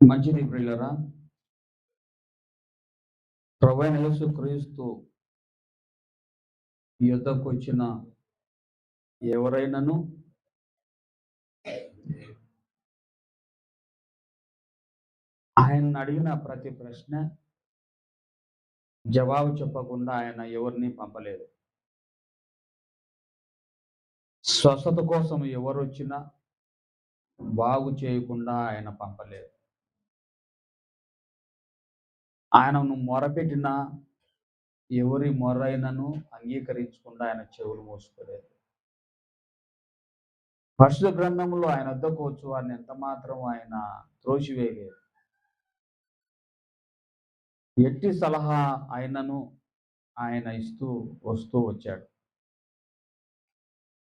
మంచిది ప్రియులరా. ప్రభువైన యేసుక్రీస్తు యొద్దకొచ్చిన ఎవరైనను ఆయన్ని అడిగిన ప్రతి ప్రశ్న జవాబు చెప్పకుండా ఆయన ఎవరిని పంపలేదు. స్వస్థత కోసం ఎవరొచ్చినా బాగు చేయకుండా ఆయన పంపలేదు. ఆయనను మొరపెట్టిన ఎవరి మొర్రైనను అంగీకరించకుండా ఆయన చెవులు మూసుకోలేదు. పరిశుద్ధ గ్రంథంలో ఆయన వద్దకు వచ్చు వారిని ఎంత మాత్రం ఆయన త్రోసివేయలేదు. ఎట్టి సలహా ఆయనను ఆయన ఇస్తూ వస్తూ వచ్చాడు.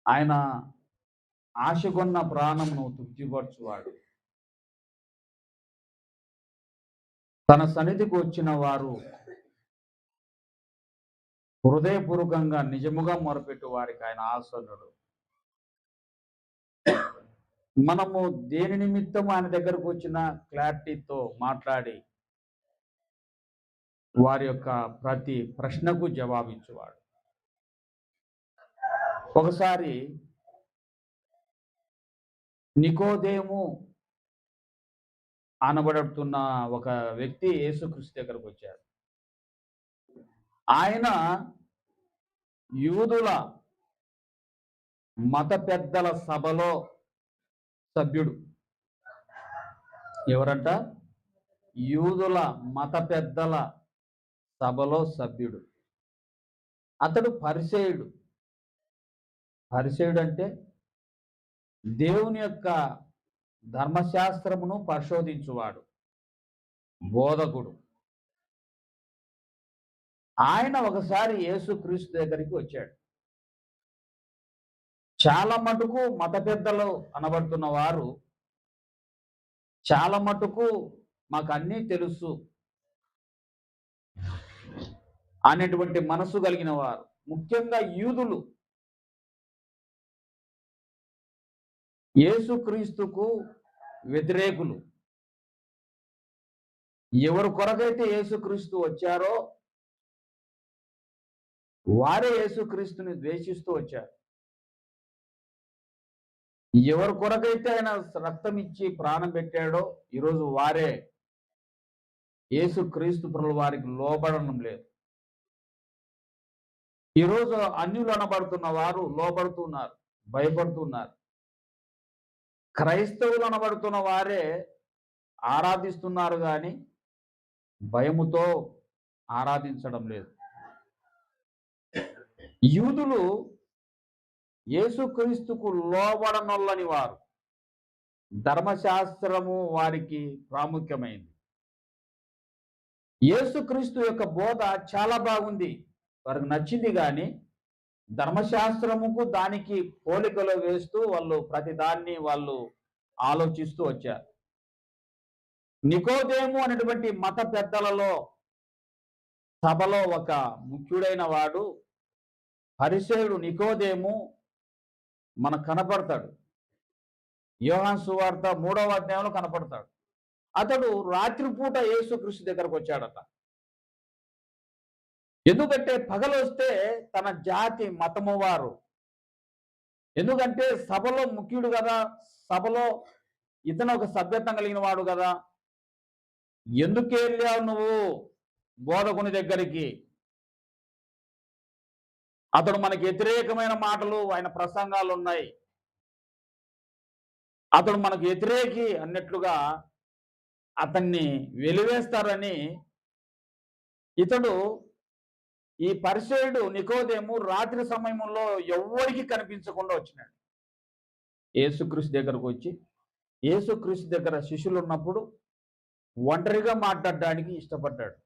ఆయన ఆశగొన్న ప్రాణమును తృప్తిపరచువాడు. తన సన్నిధికి వచ్చిన వారు హృదయపూర్వకంగా నిజముగా మొరపెట్టు వారికి ఆయన ఆసన్నుడు. మనము దేని నిమిత్తం ఆయన దగ్గరకు వచ్చిన క్లారిటీతో మాట్లాడి వారి యొక్క ప్రతి ప్రశ్నకు జవాబిచ్చేవాడు. ఒకసారి నికోదేము అనబడుతున్న ఒక వ్యక్తి యేసుక్రీస్తు దగ్గరకు వచ్చాడు. ఆయన యూదుల మత పెద్దల సభలో సభ్యుడు. ఎవరంట? యూదుల మత పెద్దల సభలో సభ్యుడు. అతడు పరిసేయుడు. పరిసేయుడు అంటే దేవుని యొక్క ధర్మశాస్త్రమును పరిశోధించువాడు, బోధకుడు. ఆయన ఒకసారి యేసుక్రీస్తు దగ్గరికి వచ్చాడు. చాలా మటుకు మత పెద్దలు అనబడుతున్న వారు చాలా మటుకు మాకు అన్నీ తెలుసు అనేటువంటి మనసు కలిగిన వారు, ముఖ్యంగా యూదులు యేసుక్రీస్తుకు వ్యతిరేకులు. ఎవరి కొరకైతే యేసుక్రీస్తు వచ్చారో వారే యేసుక్రీస్తుని ద్వేషిస్తూ వచ్చారు. ఎవరి కొరకైతే ఆయన రక్తం ఇచ్చి ప్రాణం పెట్టాడో ఈరోజు వారే యేసుక్రీస్తు ప్రభుల వారికి లోబడడం లేదు. ఈరోజు అన్యులు అనబడుతున్న వారు లోబడుతున్నారు, భయపడుతున్నారు. క్రైస్తవులు అనబడుతున్న వారే ఆరాధిస్తున్నారు కానీ భయముతో ఆరాధించడం లేదు. యూదులు యేసుక్రీస్తుకు లోబడనొల్లని వారు. ధర్మశాస్త్రము వారికి ప్రాముఖ్యమైంది. యేసుక్రీస్తు యొక్క బోధ చాలా బాగుంది, వారికి నచ్చింది. కానీ ధర్మశాస్త్రముకు దానికి పోలికలు వేస్తూ వాళ్ళు ప్రతిదాన్ని వాళ్ళు ఆలోచిస్తూ వచ్చారు. నికోదేము అనేటువంటి మత పెద్దలలో సభలో ఒక ముఖ్యుడైన వాడు పరిసేయుడు నికోదేము మనకు కనపడతాడు. యోహాను సువార్త 3వ అధ్యాయంలో కనపడతాడు. అతడు రాత్రిపూట యేసుక్రీస్తు దగ్గరకు వచ్చాడట. ఎందుకంటే పగలొస్తే తన జాతి మతము వారు, ఎందుకంటే సభలో ముఖ్యుడు కదా, సభలో ఇతను ఒక సభ్యత్వం కలిగిన వాడు కదా, ఎందుకు వెళ్ళావు నువ్వు బోధకుని దగ్గరికి? అతడు మనకి వ్యతిరేకమైన మాటలు, ఆయన ప్రసంగాలు ఉన్నాయి, అతడు మనకు వ్యతిరేకి అన్నట్లుగా అతన్ని వెలివేస్తారని ఇతడు ఈ పరిసేయుడు నికోదేము రాత్రి సమయంలో ఎవ్వరికి కనిపించకుండా వచ్చినాడు. యేసుక్రీస్తు దగ్గరకు వచ్చి యేసుక్రీస్తు దగ్గర శిష్యులు ఉన్నప్పుడు ఒంటరిగా మాట్లాడడానికి ఇష్టపడ్డాడు.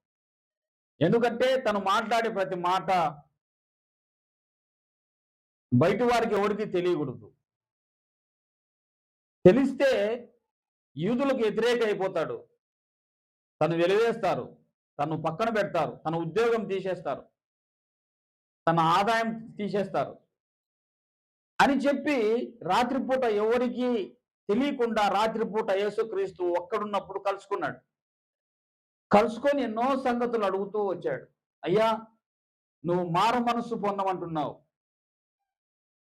ఎందుకంటే తను మాట్లాడే ప్రతి మాట బయటి వారికి ఎవరికి తెలియకూడదు. తెలిస్తే యూదులకు వ్యతిరేక అయిపోతాడు, తను వెలివేస్తారు, తను పక్కన పెడతారు, తన ఉద్యోగం తీసేస్తారు, తన ఆదాయం తీసేస్తారు అని చెప్పి రాత్రిపూట ఎవరికి తెలియకుండా రాత్రిపూట యేసుక్రీస్తు ఒక్కడున్నప్పుడు కలుసుకున్నాడు. కలుసుకొని ఎన్నో సంగతులు అడుగుతూ వచ్చాడు. అయ్యా, నువ్వు మారు మనస్సు పొందమంటున్నావు,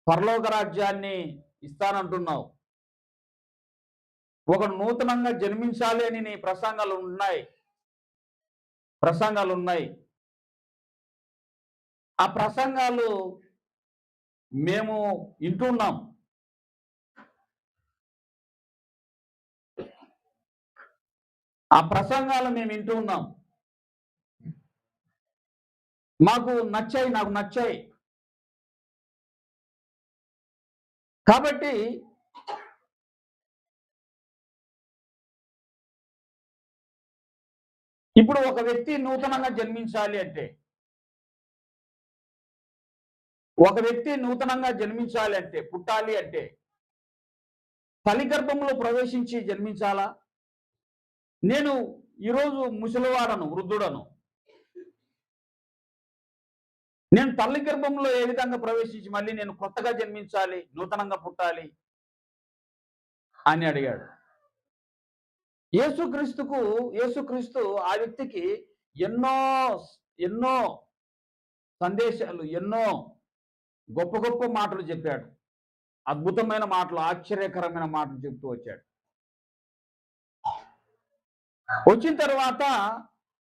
పరలోక రాజ్యాన్ని ఇస్తానంటున్నావు, ఒకడు నూతనంగా జన్మించాలి అని నీ ప్రసంగాలు ఉన్నాయి. ఆ ప్రసంగాలు మేము వింటున్నాం. నాకు నచ్చాయి. కాబట్టి ఇప్పుడు ఒక వ్యక్తి నూతనంగా జన్మించాలి అంటే, పుట్టాలి అంటే తల్లి గర్భంలో ప్రవేశించి జన్మించాలా? నేను ఈరోజు ముసలివాడను, వృద్ధుడను. నేను తల్లి గర్భంలో ఏ విధంగా ప్రవేశించి మళ్ళీ నేను కొత్తగా జన్మించాలి, నూతనంగా పుట్టాలి అని అడిగాడు. యేసుక్రీస్తు ఆ వ్యక్తికి ఎన్నో సందేశాలు, ఎన్నో గొప్ప గొప్ప మాటలు చెప్పాడు. అద్భుతమైన మాటలు, ఆశ్చర్యకరమైన మాటలు చెప్తూ వచ్చాడు. వచ్చిన తర్వాత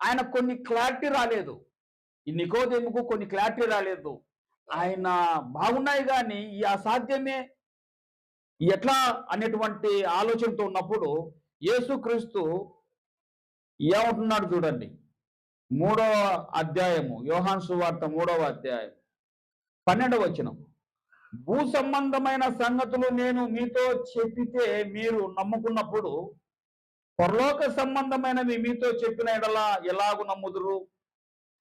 ఆయన కొన్ని క్లారిటీ రాలేదు. ఈ నికోదేముకు కొన్ని క్లారిటీ రాలేదు. ఆయన బాగున్నాయి కానీ ఈ అసాధ్యమే ఎట్లా అనేటువంటి ఆలోచనతో ఉన్నప్పుడు యేసుక్రీస్తు ఏమంటున్నాడు చూడండి. 3వ అధ్యాయము, యోహాను సువార్త 3వ అధ్యాయం 12వ వచనం. భూ సంబంధమైన సంగతులు నేను మీతో చెప్పితే మీరు నమ్ముకున్నప్పుడు పరలోక సంబంధమైనవి మీతో చెప్పిన ఎడల ఎలాగు నమ్ముదురు?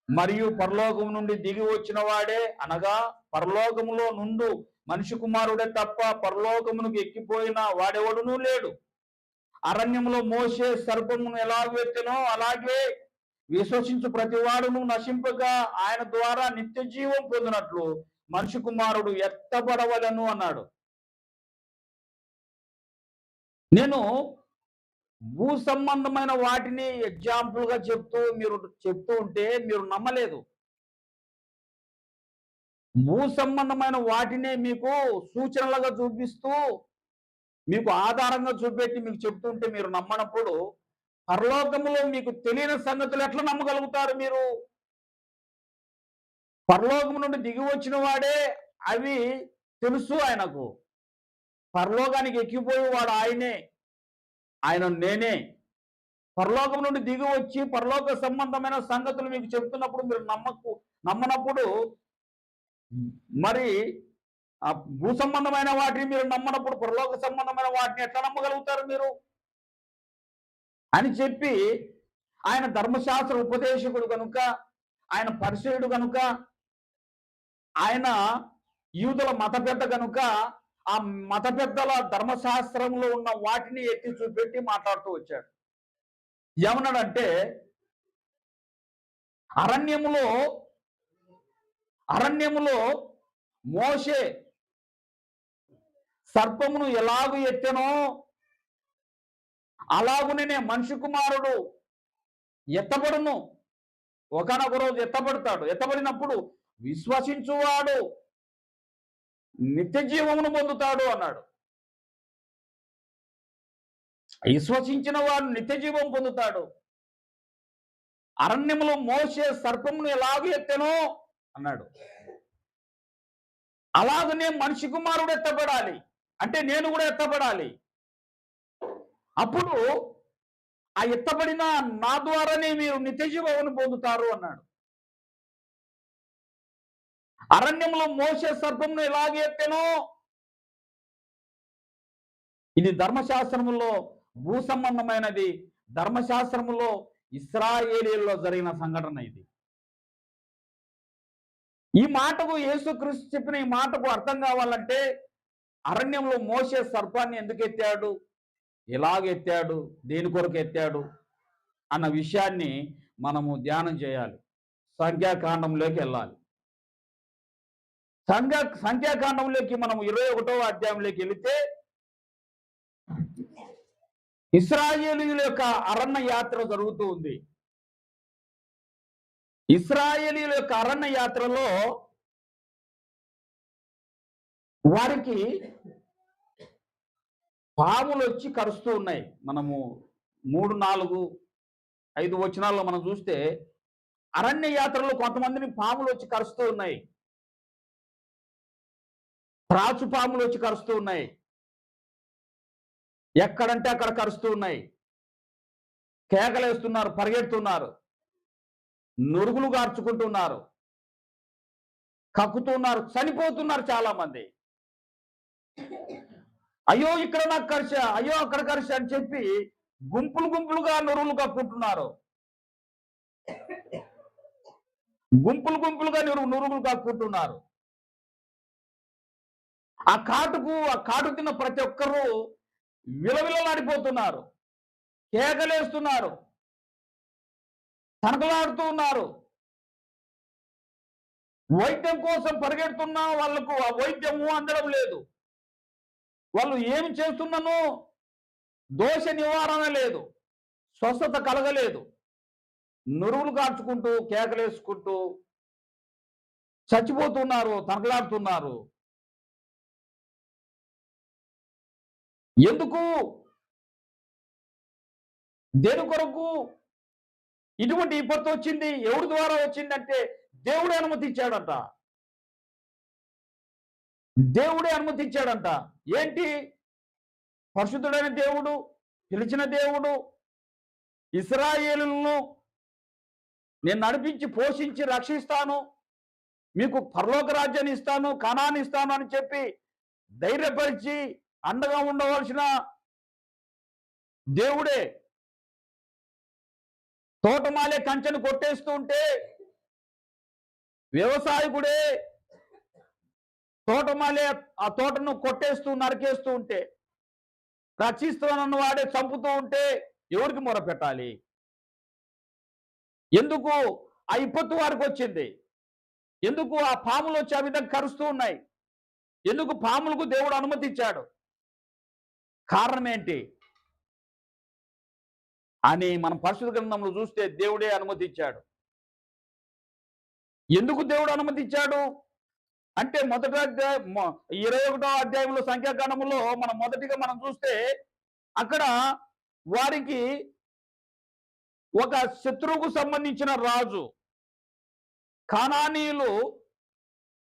మరియు పరలోకం నుండి దిగి వచ్చిన వాడే, అనగా పరలోకములో నుండు మనిషి కుమారుడే తప్ప పరలోకమునకు ఎక్కిపోయిన వాడెవడునూ లేడు. అరణ్యంలో మోషే సర్పమును ఎలాగ ఎత్తెనో అలాగే విశ్వసించు ప్రతి వాడును నశింపక ఆయన ద్వారా నిత్య జీవం పొందినట్లు మనిషి కుమారుడు ఎత్తబడవలను అన్నాడు. నేను భూ సంబంధమైన వాటిని ఎగ్జాంపుల్ గా చెప్తూ ఉంటే మీరు నమ్మలేదు. భూ సంబంధమైన వాటినే మీకు సూచనలుగా చూపిస్తూ, మీకు ఆధారంగా చూపెట్టి మీకు చెప్తుంటే మీరు నమ్మనప్పుడు పరలోకములో మీకు తెలియని సంగతులు ఎట్లా నమ్మగలుగుతారు మీరు? పరలోకము నుండి దిగి వచ్చిన వాడే అవి తెలుసు ఆయనకు. పరలోకానికి ఎక్కిపోయి వాడు ఆయన నేనే. పరలోకం నుండి దిగి వచ్చి పరలోక సంబంధమైన సంగతులు మీకు చెప్తున్నప్పుడు మీరు నమ్మనప్పుడు మరి ఆ భూ సంబంధమైన వాటిని మీరు నమ్మనప్పుడు పరలోక సంబంధమైన వాటిని ఎట్లా నమ్మగలుగుతారు మీరు అని చెప్పి, ఆయన ధర్మశాస్త్ర ఉపదేశకుడు కనుక, ఆయన పరిసయుడు కనుక, ఆయన యూదుల మత పెద్ద కనుక, ఆ మత పెద్దల ధర్మశాస్త్రంలో ఉన్న వాటిని ఎత్తి చూపెట్టి మాట్లాడుతూ వచ్చాడు. ఏమన్నాడంటే, అరణ్యములో మోషే సర్పమును ఎలాగు ఎత్తెనో అలాగునే మనిషి కుమారుడు ఎత్తబడును. ఒకనొక రోజు ఎత్తబడతాడు. ఎత్తబడినప్పుడు విశ్వసించువాడు నిత్య జీవమును పొందుతాడు అన్నాడు. విశ్వసించిన వాడు నిత్య జీవం పొందుతాడు. అరణ్యములో మోషే సర్పమును ఎలాగ ఎత్తెనో అన్నాడు. అలాగనే మనిషి కుమారుడు ఎత్తబడాలి అంటే నేను కూడా ఎత్తబడాలి. అప్పుడు ఆ ఎత్తబడిన నా ద్వారానే మీరు నిత్య జీవమును పొందుతారు అన్నాడు. అరణ్యంలో మోషే సర్పమును ఎలాగ ఎత్తెనో, ఇది ధర్మశాస్త్రములో భూ సంబంధమైనది. ధర్మశాస్త్రములో ఇశ్రాయేలీయుల్లో జరిగిన సంఘటన ఇది. ఈ మాటకు యేసుక్రీస్తు చెప్పిన ఈ మాటకు అర్థం కావాలంటే అరణ్యంలో మోషే సర్పాన్ని ఎందుకు ఎత్తాడు, ఎలాగెత్తాడు, దేని కొరకు ఎత్తాడు అన్న విషయాన్ని మనము ధ్యానం చేయాలి. సంఖ్యాకాండంలోకి వెళ్ళాలి. సంఖ్యాకాండంలోకి మనం 21వ అధ్యాయంలోకి వెళితే ఇశ్రాయేలీయుల యొక్క అరణ్య యాత్ర జరుగుతూ ఉంది. ఇశ్రాయేలీయుల యొక్క అరణ్య యాత్రలో వారికి పాములు వచ్చి కరుస్తూ ఉన్నాయి. మనము 3, 4, 5 వచనాల్లో మనం చూస్తే అరణ్య యాత్రలో కొంతమందిని పాములు వచ్చి కరుస్తూ ఉన్నాయి. త్రాచు పాములు వచ్చి కరుస్తూ ఉన్నాయి. ఎక్కడంటే అక్కడ కరుస్తూ ఉన్నాయి. కేకలేస్తున్నారు, పరిగెడుతున్నారు, నురుగులు గార్చుకుంటున్నారు, కక్కుతున్నారు, చనిపోతున్నారు చాలా మంది. అయ్యో ఇక్కడ నాకు కరిచా, అయ్యో అక్కడ కరిచా అని చెప్పి గుంపులు గుంపులుగా నురుగులు కక్కుంటున్నారు. గుంపులు గుంపులుగా నురుగులు కక్కుంటున్నారు. ఆ కాటు తిన్న ప్రతి ఒక్కరూ విలవిలలాడిపోతున్నారు, కేకలేస్తున్నారు, తనకలాడుతూ ఉన్నారు. వైద్యం కోసం పరిగెడుతున్నా వాళ్లకు ఆ వైద్యము అందడం లేదు. వాళ్ళు ఏమి చేస్తున్నానో దోష నివారణ లేదు, స్వస్థత కలగలేదు. నురుగులు కార్చుకుంటూ కేకలేసుకుంటూ చచ్చిపోతున్నారు, తనకలాడుతున్నారు. ఎందుకు? దేని కొరకు ఇటువంటి విపత్తు వచ్చింది? ఎవరి ద్వారా వచ్చిందంటే దేవుడే అనుమతించాడంట. దేవుడే అనుమతించాడంట. ఏంటి? పరిశుద్ధుడైన దేవుడు, పిలిచిన దేవుడు, ఇశ్రాయేలులను నేను నడిపించి పోషించి రక్షిస్తాను, మీకు పరలోక రాజ్యాన్ని ఇస్తాను, కనాన్ని ఇస్తాను అని చెప్పి ధైర్యపరిచి అండగా ఉండవలసిన దేవుడే తోటమాలే కంచెను కొట్టేస్తూ ఉంటే, వ్యవసాయకుడే తోటమాలే ఆ తోటను కొట్టేస్తూ నరికేస్తూ ఉంటే, రక్షిస్తానన్న వాడే చంపుతూ ఉంటే ఎవరికి మొరపెట్టాలి? ఎందుకు ఆ విపత్తు వారికి వచ్చింది? ఎందుకు ఆ పాములు వచ్చి ఆ విధంగా కరుస్తూ ఉన్నాయి? ఎందుకు పాములకు దేవుడు అనుమతించాడు? కారణం ఏంటి అని మనం పరిశుద్ధ గ్రంథంలో చూస్తే దేవుడే అనుమతించాడు. ఎందుకు దేవుడు అనుమతించాడు అంటే మొదటి అధ్యాయం 21వ అధ్యాయంలో సంఖ్యాకాండములో మనం మొదటిగా మనం చూస్తే అక్కడ వారికి ఒక శత్రువుకు సంబంధించిన రాజు, కానానీయులు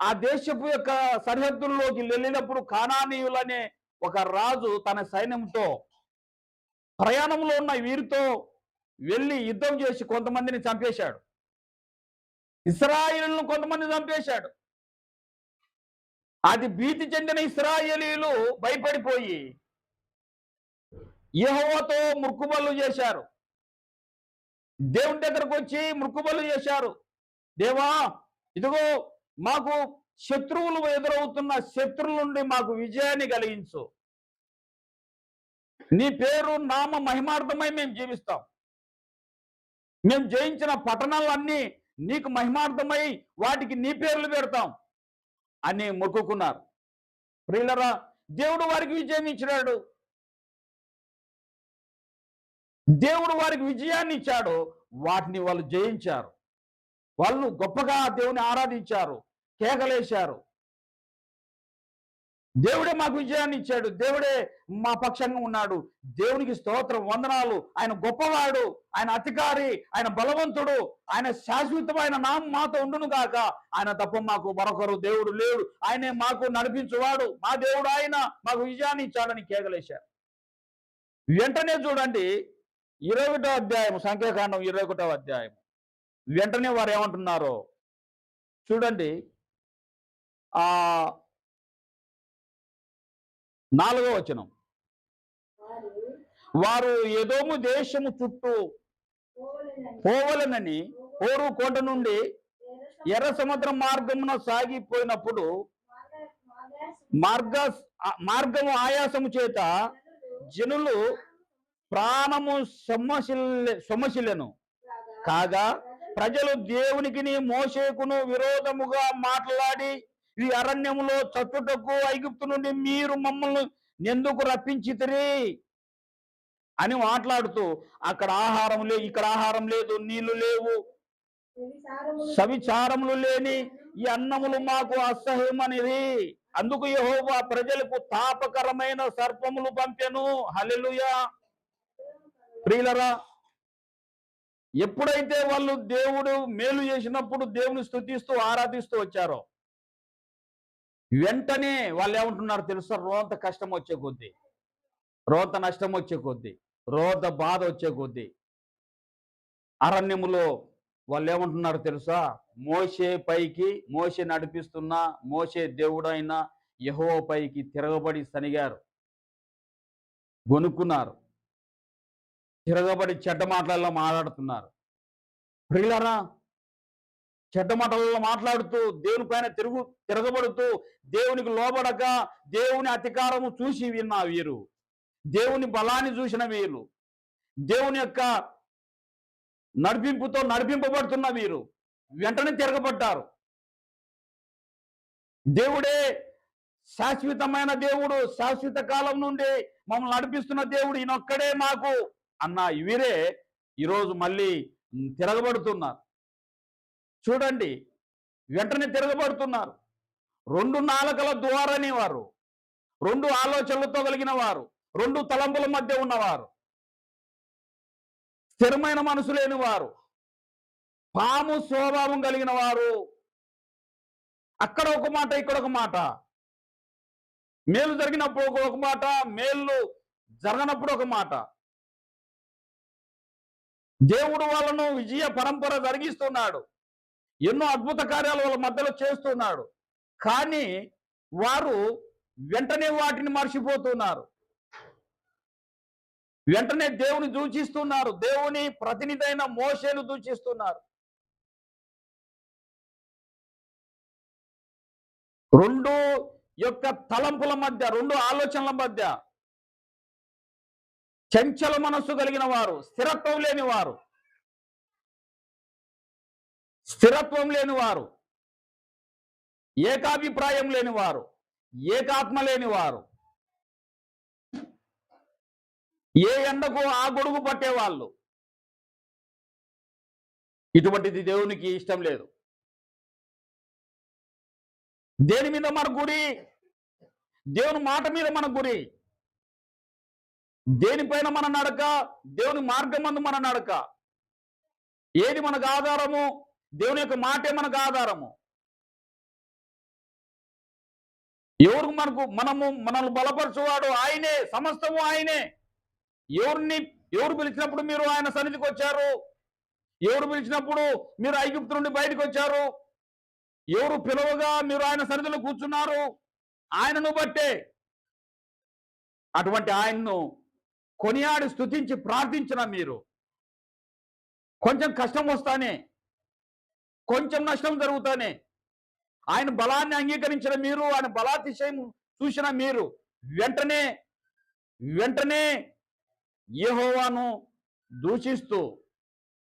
ఆ దేశపు యొక్క సరిహద్దుల్లోకి వెళ్ళినప్పుడు కానానీయులు అనే ఒక రాజు తన సైన్యంతో ప్రయాణంలో ఉన్న వీరితో వెళ్ళి యుద్ధం చేసి కొంతమందిని చంపేశాడు. ఇశ్రాయేలులను కొంతమంది చంపేశాడు. అది భీతి చెందిన ఇశ్రాయేలీయులు భయపడిపోయి యెహోవాతో మొక్కుబళ్ళు చేశారు. దేవుని దగ్గరకు వచ్చి మొక్కుబళ్ళు చేశారు. దేవా, ఇదిగో మాకు శత్రువులు ఎదురవుతున్న శత్రువుల నుండి మాకు విజయాన్ని కలిగించు. నీ పేరు నామ మహిమార్థమై మేము జీవిస్తాం. మేము జయించిన పట్టణాలన్నీ నీకు మహిమార్థమై వాటికి నీ పేర్లు పెడతాం అని మొక్కుకున్నారు. ప్రియులరా, దేవుడు వారికి విజయం ఇచ్చినాడు. దేవుడు వారికి విజయాన్ని ఇచ్చాడు. వాటిని వాళ్ళు జయించారు. వాళ్ళు గొప్పగా దేవుని ఆరాధించారు, కేకలేశారు. దేవుడే మాకు విజయాన్ని ఇచ్చాడు, దేవుడే మా పక్షంగా ఉన్నాడు, దేవునికి స్తోత్రం, వందనాలు, ఆయన గొప్పవాడు, ఆయన అధికారి, ఆయన బలవంతుడు, ఆయన శాశ్వతమైన నామం మాతో ఉండును గాక, ఆయన తప్ప మాకు మరొకరు దేవుడు లేడు, ఆయనే మాకు నడిపించువాడు, మా దేవుడు ఆయన మాకు విజయాన్ని ఇచ్చాడని కేకలేశారు. వెంటనే చూడండి 21వ అధ్యాయం, సంఖ్యాకాండం 21వ అధ్యాయం, వెంటనే వారు ఏమంటున్నారో చూడండి. 4వ వచనం, వారు ఎదోము దేశము చుట్టూ పోవలనని హోరు కోట నుండి ఎర్ర సముద్రం మార్గమున సాగిపోయినప్పుడు మార్గము ఆయాసము చేత జనులు ప్రాణము సొమ్మసిల్లెను కాగా, ప్రజలు దేవునికిని మోషేకును విరోధముగా మాట్లాడి, ఈ అరణ్యములో చచ్చుటకు ఐగుప్తు నుండి మీరు మమ్మల్ని ఎందుకు రప్పించితిరి? అని మాట్లాడుతూ అక్కడ ఆహారం లేదు, ఇక్కడ ఆహారం లేదు, నీళ్లు లేవు, సవిచారములు లేని ఈ అన్నములు మాకు అసహ్యమనిది. అందుకు యెహోవా ప్రజలకు తాపకరమైన సర్పములు పంపెను. హల్లెలూయా. ప్రియులరా, ఎప్పుడైతే వాళ్ళు దేవుడు మేలు చేసినప్పుడు దేవుని స్తుతిస్తూ ఆరాధిస్తూ వచ్చారో, వెంటనే వాళ్ళు ఏమంటున్నారు తెలుసా? రోంత కష్టం వచ్చే కొద్దీ, రోంత నష్టం వచ్చే కొద్దీ, రోంత బాధ వచ్చే కొద్దీ అరణ్యములో వాళ్ళు ఏమంటున్నారు తెలుసా? మోషే పైకి, మోషే నడిపిస్తున్న మోషే దేవుడైన యెహోవా పైకి తిరగబడి సనిగారు, గొనుక్కున్నారు, తిరగబడి చెడ్డ మాటలలో మాట్లాడుతున్నారు. ప్రియులారా, చెడ్డ మాటలలో మాట్లాడుతూ దేవుని పైన తిరగబడుతూ దేవునికి లోబడక దేవుని అధికారము చూసి విన్న వీరు, దేవుని బలాన్ని చూసిన వీరు, దేవుని యొక్క నడిపింపుతో నడిపింపబడుతున్న వీరు వెంటనే తిరగబడ్డారు. దేవుడే శాశ్వతమైన దేవుడు, శాశ్వత కాలం నుండి మమ్మల్ని నడిపిస్తున్న దేవుడు ఈయనొక్కడే మాకు అన్న వీరే ఈరోజు మళ్ళీ తిరగబడుతున్నారు. చూడండి, వెంటనే తిరగబడుతున్నారు. 2 నాలుకల ద్వారని వారు, 2 ఆలోచనలతో కలిగిన వారు, 2 తలంపుల మధ్య ఉన్నవారు, స్థిరమైన మనసు లేని వారు, పాము స్వభావం కలిగిన వారు. అక్కడ ఒక మాట, ఇక్కడ ఒక మాట, మేలు జరిగినప్పుడు ఒక మాట, మేలు జరగనప్పుడు ఒక మాట. దేవుడు వాళ్ళను విజయ పరంపర జరిగిస్తున్నాడు, ఎన్నో అద్భుత కార్యాలు వాళ్ళ మధ్యలో చేస్తున్నాడు. కానీ వారు వెంటనే వాటిని మర్చిపోతున్నారు, వెంటనే దేవుని దూషిస్తున్నారు, దేవుని ప్రతినిధి అయిన మోషేను దూషిస్తున్నారు. 2 యొక్క తలంపుల మధ్య, 2 ఆలోచనల మధ్య చంచల మనస్సు కలిగిన వారు, స్థిరత్వం లేని వారు, స్థిరత్వం లేని వారు, ఏకాభిప్రాయం లేని వారు, ఏకాత్మ లేని వారు, ఏ ఎండకు ఆ గొడుగు పట్టేవాళ్ళు. ఇటువంటిది దేవునికి ఇష్టం లేదు. దేని మీద మన గురి? దేవుని మాట మీద మన గురి. దేనిపైన మన నడక? దేవుని మార్గం మందు మన నడక. ఏది మనకు ఆధారము? దేవుని యొక్క మాటే మనకు ఆధారము. ఎవరు మనల్ని బలపరచువాడు ఆయనే, సమస్తము ఆయనే. ఎవరు పిలిచినప్పుడు మీరు ఆయన సన్నిధికి వచ్చారు? ఎవరు పిలిచినప్పుడు మీరు ఐగుప్తు నుండి బయటకు వచ్చారు? ఎవరు పిలవగా మీరు ఆయన సన్నిధిలో కూర్చున్నారు? ఆయనను బట్టే. అటువంటి ఆయన్ను కొనియాడి స్తుతించి ప్రార్థించిన మీరు కొంచెం కష్టం వస్తానే, కొంచెం నష్టం జరుగుతానే, ఆయన బలాన్ని అంగీకరించిన మీరు, ఆయన బలాతిశయం చూసిన మీరు వెంటనే యెహోవాను దూషిస్తూ,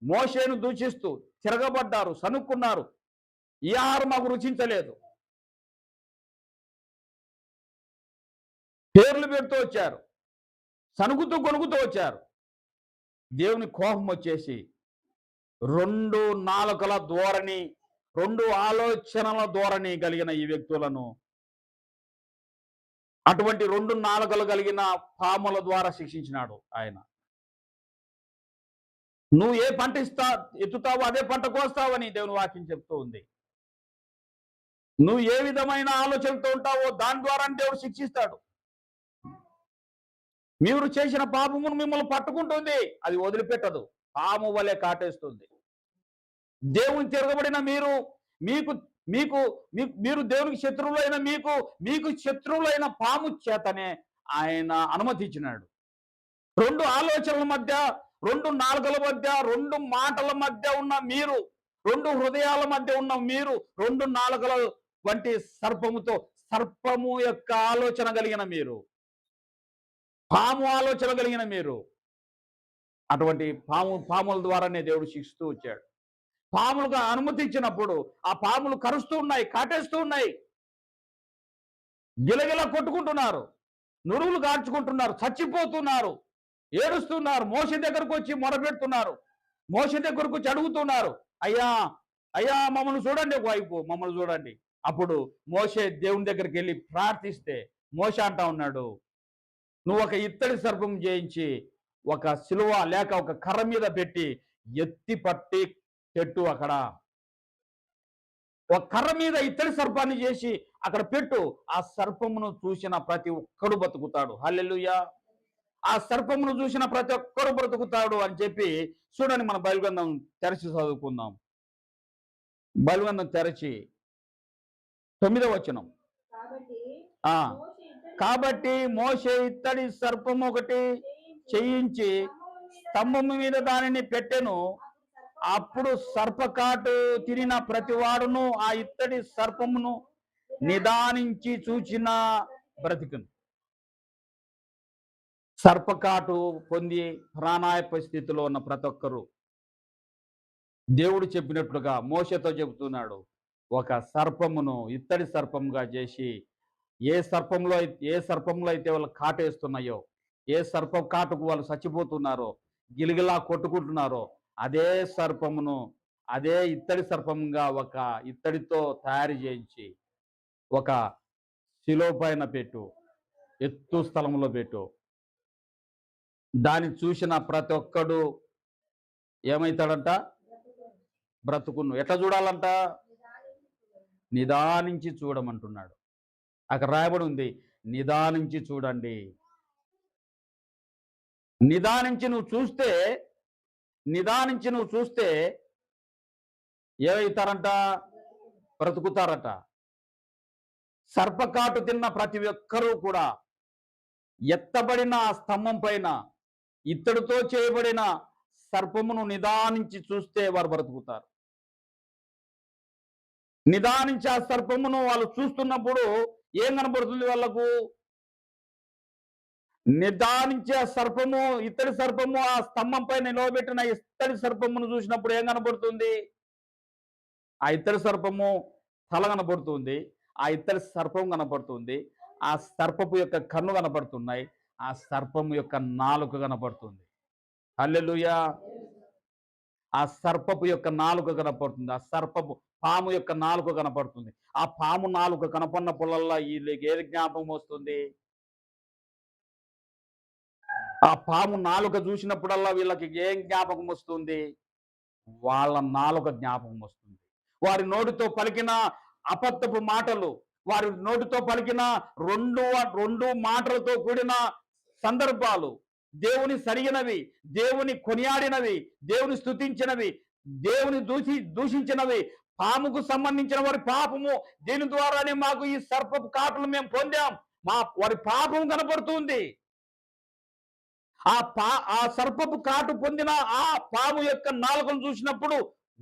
మోషేను దూషిస్తూ తిరగబడ్డారు, సనుక్కున్నారు. ఈ ఆహారం మాకు రుచించలేదు, పేర్లు పెడుతూ వచ్చారు, సనుగుతూ కొనుగుతూ వచ్చారు. దేవుని కోపం వచ్చేసి 2 నాలుకల ధోరణి, 2 ఆలోచనల ధోరణి కలిగిన ఈ వ్యక్తులను అటువంటి 2 నాలుకలు కలిగిన పాముల ద్వారా శిక్షించినాడు ఆయన. నువ్వు ఏ పంట ఎత్తుతావో అదే పంట కోస్తావని దేవుని వాక్యం చెప్తూ ఉంది. నువ్వు ఏ విధమైన ఆలోచనతో ఉంటావో దాని ద్వారా దేవుడు శిక్షిస్తాడు. మీరు చేసిన పాపమును మిమ్మల్ని పట్టుకుంటుంది, అది వదిలిపెట్టదు, పాము వలె కాటేస్తుంది. దేవుని తిరగబడిన మీరు దేవునికి శత్రువులైన మీకు శత్రువులైన పాము చేతనే ఆయన అనుమతించినాడు. 2 ఆలోచనల మధ్య, 2 నాలుకల మధ్య, 2 మాటల మధ్య ఉన్న మీరు, 2 హృదయాల మధ్య ఉన్న మీరు, 2 నాలుకల వంటి సర్పము యొక్క ఆలోచన కలిగిన మీరు, పాము ఆలోచన కలిగిన మీరు, అటువంటి పాముల ద్వారానే దేవుడు శిక్షిస్తూ వచ్చాడు. పాములుగా అనుమతించినప్పుడు ఆ పాములు కరుస్తూ ఉన్నాయి, కాటేస్తూ ఉన్నాయి, గిలగిల కొట్టుకుంటున్నారు, నురువులు కార్చుకుంటున్నారు, చచ్చిపోతున్నారు. ఏడుస్తున్నారు. మోషే దగ్గరకు వచ్చి మొరపెడుతున్నారు. మోషే దగ్గరకు వచ్చి అడుగుతున్నారు, అయ్యా అయ్యా మమ్మల్ని చూడండి, ఒకవైపు మమ్మల్ని చూడండి. అప్పుడు మోషే దేవుని దగ్గరికి వెళ్ళి ప్రార్థిస్తే మోషే అంటా ఉన్నాడు, నువ్వు ఒక ఇత్తడి సర్పం చేయించి ఒక సిలువ లేక ఒక కర్ర మీద పెట్టి ఎత్తి పట్టి పెట్టు, అక్కడ ఒక కర్ర మీద ఇత్తడి సర్పాన్ని చేసి అక్కడ పెట్టు, ఆ సర్పమును చూసిన ప్రతి ఒక్కడు బతుకుతాడు. హల్లెలూయా. ఆ సర్పమును చూసిన ప్రతి ఒక్కడు బ్రతుకుతాడు అని చెప్పి చూడండి. మన బైబిల్ గ్రంథం తెరచి చదువుకుందాం. బైబిల్ గ్రంథం తెరచి 9వ వచనం. ఆ కాబట్టి మోషే ఇత్తడి సర్పం ఒకటి చేయించి స్తంభము మీద దానిని పెట్టెను. అప్పుడు సర్పకాటు తినిన ప్రతివాడును ఆ ఇత్తడి సర్పమును నిదానించి చూచిన బ్రతికును. సర్పకాటు పొంది ప్రాణాయాప స్థితిలో ఉన్న ప్రతి ఒక్కరు దేవుడు చెప్పినట్లుగా మోషేతో చెబుతున్నాడు, ఒక సర్పమును ఇత్తడి సర్పముగా చేసి ఏ సర్పంలో అయితే వాళ్ళు కాటేస్తున్నాయో, ఏ సర్పం కాటుకు వాళ్ళు చచ్చిపోతున్నారో, గిలిగిలా కొట్టుకుంటున్నారో, అదే సర్పమును అదే ఇత్తడి సర్పంగా ఒక ఇత్తడితో తయారు చేయించి ఒక శిలువ పైన పెట్టు, ఎత్తు స్థలంలో పెట్టు. దాన్ని చూసిన ప్రతి ఒక్కడు ఏమైతాడంట? బ్రతుకును. ఎట్లా చూడాలంట? నిదానించి చూడమంటున్నాడు. అక్కడ రాయబడి ఉంది, నిదానించి చూడండి. నిదానించి నువ్వు చూస్తే ఏమవుతారంట? బ్రతుకుతారట. సర్పకాటు తిన్న ప్రతి ఒక్కరూ కూడా ఎత్తబడిన ఆ స్తంభం పైన ఇత్తడితో చేయబడిన సర్పమును నిదానించి చూస్తే వారు బ్రతుకుతారు. నిదానించి ఆ సర్పమును వాళ్ళు చూస్తున్నప్పుడు ఏం కనబడుతుంది వాళ్ళకు? నిదానించే ఆ సర్పము, ఇత్తడి సర్పము ఆ స్తంభం పైన నిలవబెట్టిన ఇత్తడి సర్పమును చూసినప్పుడు ఏం కనబడుతుంది? ఆ ఇత్తడి సర్పము తల కనబడుతుంది, ఆ ఇత్తడి సర్పం కనబడుతుంది, ఆ సర్పపు యొక్క కన్ను కనబడుతున్నాయి, ఆ సర్పము యొక్క నాలుక కనబడుతుంది. హల్లెలూయా. ఆ సర్పపు యొక్క నాలుక కనపడుతుంది, ఆ సర్పపు పాము యొక్క నాలుక కనపడుతుంది. ఆ పాము నాలుక కనపడినప్పుడల్లా వీళ్ళకి ఏది జ్ఞాపకం వస్తుంది? ఆ పాము నాలుక చూసినప్పుడల్లా వీళ్ళకి ఏం జ్ఞాపకం వస్తుంది? వాళ్ళ నాలుక జ్ఞాపకం వస్తుంది. వారి నోటితో పలికిన అబద్ధపు మాటలు, వారి నోటితో పలికిన రెండు మాటలతో కూడిన సందర్భాలు, దేవుని సరిగినవి, దేవుని కొనియాడినవి, దేవుని స్తుతించినవి, దేవుని దూషించినవి, పాముకు సంబంధించిన వారి పాపము, దీని ద్వారానే మాకు ఈ సర్పపు కాటులు మేము పొందాం, వారి పాపం కనపడుతుంది. ఆ సర్పపు కాటు పొందిన ఆ పాము యొక్క నాలుకను చూసినప్పుడు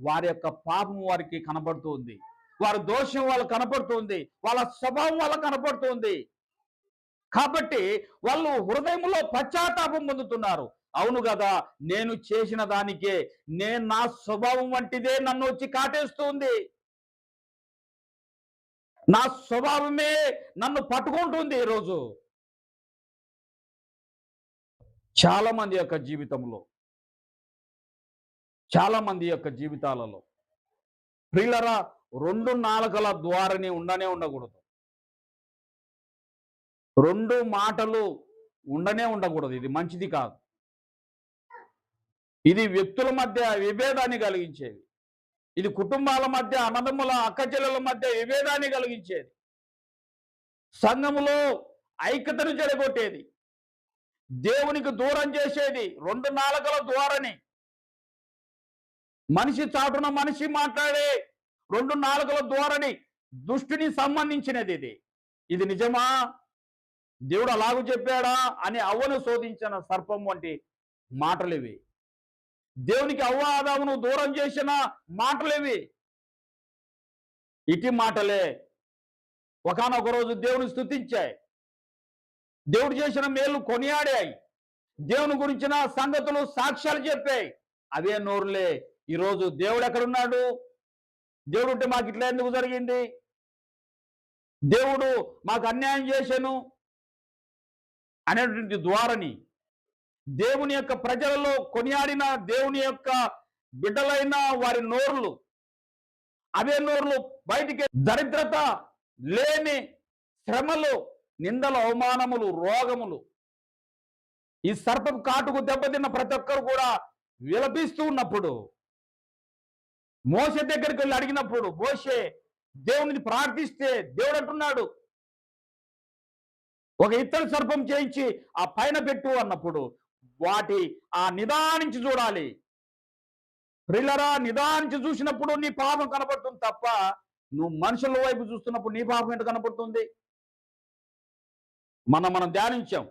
వారి యొక్క పాపం వారికి కనపడుతుంది, వారి దోషం వాళ్ళకు కనపడుతుంది, వాళ్ళ స్వభావం వాళ్ళకు కనపడుతుంది. కాబట్టి వాళ్ళు హృదయంలో పశ్చాత్తాపం పొందుతున్నారు. అవును కదా, నేను చేసిన దానికే, నా స్వభావం వంటిదే నన్ను వచ్చి కాటేస్తుంది, నా స్వభావమే నన్ను పట్టుకుంటుంది. ఈరోజు చాలా మంది యొక్క జీవితాలలో ప్రియులరా, రెండు నాలుకల ద్వారానే ఉండకూడదు, రెండు మాటలు ఉండకూడదు. ఇది మంచిది కాదు. ఇది వ్యక్తుల మధ్య విభేదాన్ని కలిగించేది, ఇది కుటుంబాల మధ్య, అన్నదమ్ముల అక్కచెల్లెల మధ్య విభేదాన్ని కలిగించేది, సంఘములో ఐక్యతను చెడగొట్టేది, దేవునికి దూరం చేసేది. రెండు నాలుకల ద్వారానే మనిషి చాటున మనిషి మాట్లాడే రెండు నాలుకల ద్వారాని దుష్టుని సంబంధించినది. ఇది నిజమా? దేవుడు అలాగూ చెప్పాడా అని అవ్వను శోధించిన సర్పం వంటి మాటలివి. దేవునికి అవ్వ ఆదామును దూరం చేసిన మాటలివి. ఇటు మాటలే ఒకానొక రోజు దేవుని స్తుతించాయి, దేవుడు చేసిన మేలు కొనియాడాయి, దేవుని గురించిన సంగతులు సాక్ష్యాలు చెప్పాయి. అవే నోరులే ఈరోజు దేవుడు ఎక్కడున్నాడు, దేవుడు ఉంటే మాకు ఇట్లా ఎందుకు జరిగింది, దేవుడు మాకు అన్యాయం చేశాను అనేటువంటి ద్వారని దేవుని యొక్క ప్రజలలో కొనియాడిన దేవుని యొక్క బిడ్డలైన వారి నోరులు, అవే నోరులు బయటికి దరిద్రత, లేమి, శ్రమలు, నిందలు, అవమానములు, రోగములు, ఈ సర్పం కాటుకు దెబ్బతిన్న ప్రతి ఒక్కరు కూడా విలపిస్తూ ఉన్నప్పుడు మోషే దగ్గరికి వెళ్ళి అడిగినప్పుడు, మోషే దేవుని ప్రార్థిస్తే దేవుడు అంటున్నాడు, ఒక ఇత్తడి సర్పం చేయించి ఆ పైన పెట్టు అన్నప్పుడు వాటి ఆ నిదానించి చూడాలి. ప్రియులరా, నిదానించి చూసినప్పుడు నీ పాపం కనపడుతుంది తప్ప నువ్వు మనుషుల వైపు చూస్తున్నప్పుడు నీ పాపం ఏంటి కనపడుతుంది? మనం ధ్యానించాం.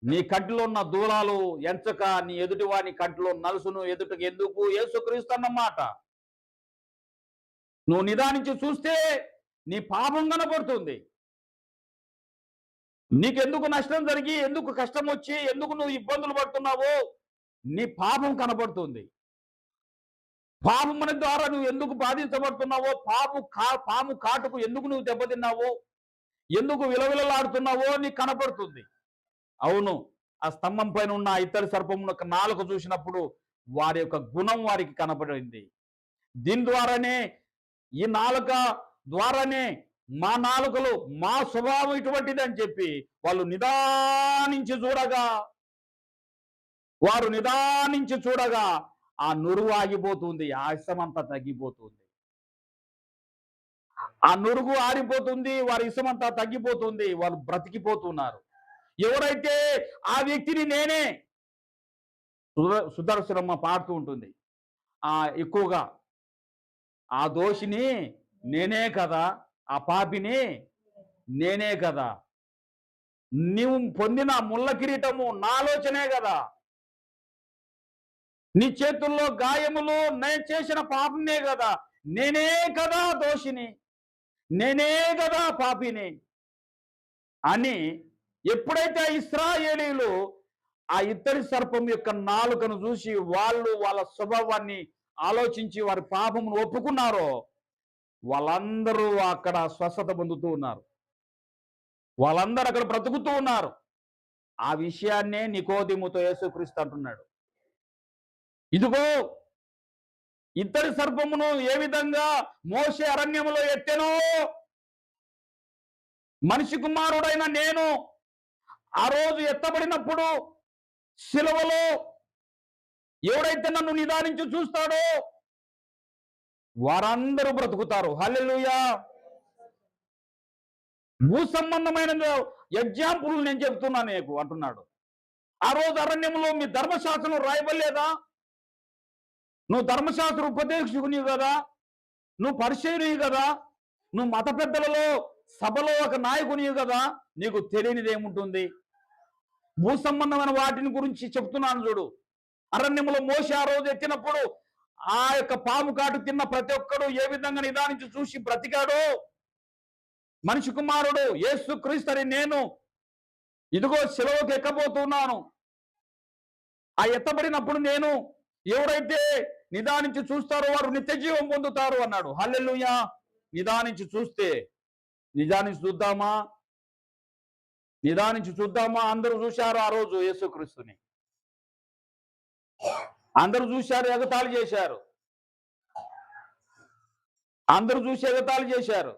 నీ కంటిలో ఉన్న దూలాలు ఎంచక నీ ఎదుటి వాని కంటిలో నలుసును ఎదుటికి ఎందుకు యేసుక్రీస్తు అన్నమాట. నువ్వు నిదానించి చూస్తే నీ పాపం కనపడుతుంది. నీకెందుకు నష్టం జరిగి, ఎందుకు కష్టం వచ్చి, ఎందుకు నువ్వు ఇబ్బందులు పడుతున్నావో నీ పాపం కనపడుతుంది. పాపం మన ద్వారా నువ్వు ఎందుకు బాధించబడుతున్నావో, పాము కాటుకు ఎందుకు నువ్వు దెబ్బతిన్నావో, ఎందుకు విలవిలలాడుతున్నావో నీకు కనపడుతుంది. అవును, ఆ స్తంభం పైన ఉన్న ఇత్తడి సర్పం యొక్క నాలుక చూసినప్పుడు వారి యొక్క గుణం వారికి కనపడింది. దీని ద్వారానే, ఈ నాలుక ద్వారానే మా నాలుకలు, మా స్వభావం ఇటువంటిది అని చెప్పి వారు నిదానించి చూడగా ఆ నురుగు ఆగిపోతుంది, ఆ ఇసమంతా తగ్గిపోతుంది, ఆ నురుగు ఆరిపోతుంది, వారి ఇసమంతా తగ్గిపోతుంది, వాళ్ళు బ్రతికిపోతున్నారు. ఎవరైతే ఆ వ్యక్తిని నేనే, సుదర్శనమ్మ పాడుతూ ఉంటుంది ఎక్కువగా, ఆ దోషిని నేనే కదా, ఆ పాపిని నేనే కదా, నీవు పొందిన ముళ్ళ కిరీటము నా ఆలోచనే కదా, నీ చేతుల్లో గాయములు నేను చేసిన పాపమే కదా, నేనే కదా దోషిని, నేనే కదా పాపిని అని ఎప్పుడైతే ఇశ్రాయేలీయులు ఆ ఇత్తడి సర్పం యొక్క నాలుకను చూసి వాళ్ళ స్వభావాన్ని ఆలోచించి వారి పాపమును ఒప్పుకున్నారో వాళ్ళందరూ అక్కడ స్వస్థత పొందుతూ ఉన్నారు, వాళ్ళందరూ అక్కడ బ్రతుకుతూ ఉన్నారు. ఆ విషయాన్నే నికోదేముతో యేసుక్రీస్తు అంటున్నాడు, ఇదిగో ఇత్తడి సర్పమును ఏ విధంగా మోషే అరణ్యములో ఎత్తెనో, మనిషి కుమారుడైన నేను ఆ రోజు ఎత్తబడినప్పుడు శిలువలో ఎవడైతే నన్ను నిదానించి చూస్తాడో వారందరూ బ్రతుకుతారు. హల్లెలూయా. భూ సంబంధమైన ఎగ్జాంపుల్ నేను చెప్తున్నా నీకు అంటున్నాడు. ఆ రోజు అరణ్యంలో మీ ధర్మశాస్త్రం రాయబడలేదా? నువ్వు ధర్మశాస్త్ర ఉపదేశకుని కదా, నువ్వు పరిచయుని కదా, నువ్వు మత పెద్దలలో సభలో ఒక నాయకుని కదా, నీకు తెలియనిది ఏముంటుంది? భూ సంబంధమైన వాటిని గురించి చెప్తున్నాను చూడు. అరణ్యంలో మోషే ఆ రోజు ఎత్తినప్పుడు ఆ యొక్క పాము కాటు తిన్న ప్రతి ఒక్కడు ఏ విధంగా నిదానించి చూసి బ్రతికాడో, మనిషి కుమారుడు యేసుక్రీస్తు అని నేను ఇదిగో శిలువకు ఎక్కబోతున్నాను, ఆ ఎత్తబడినప్పుడు నేను ఎవరైతే నిదానించి చూస్తారో వారు నిత్య జీవం పొందుతారు అన్నాడు. హల్లెలూయా. నిదానించి చూద్దామా? అందరూ చూశారు ఆ రోజు యేసుక్రీస్తుని, అందరూ చూశారు, ఎగతాళి చేశారు, అందరూ చూసి ఎగతాళి చేశారు.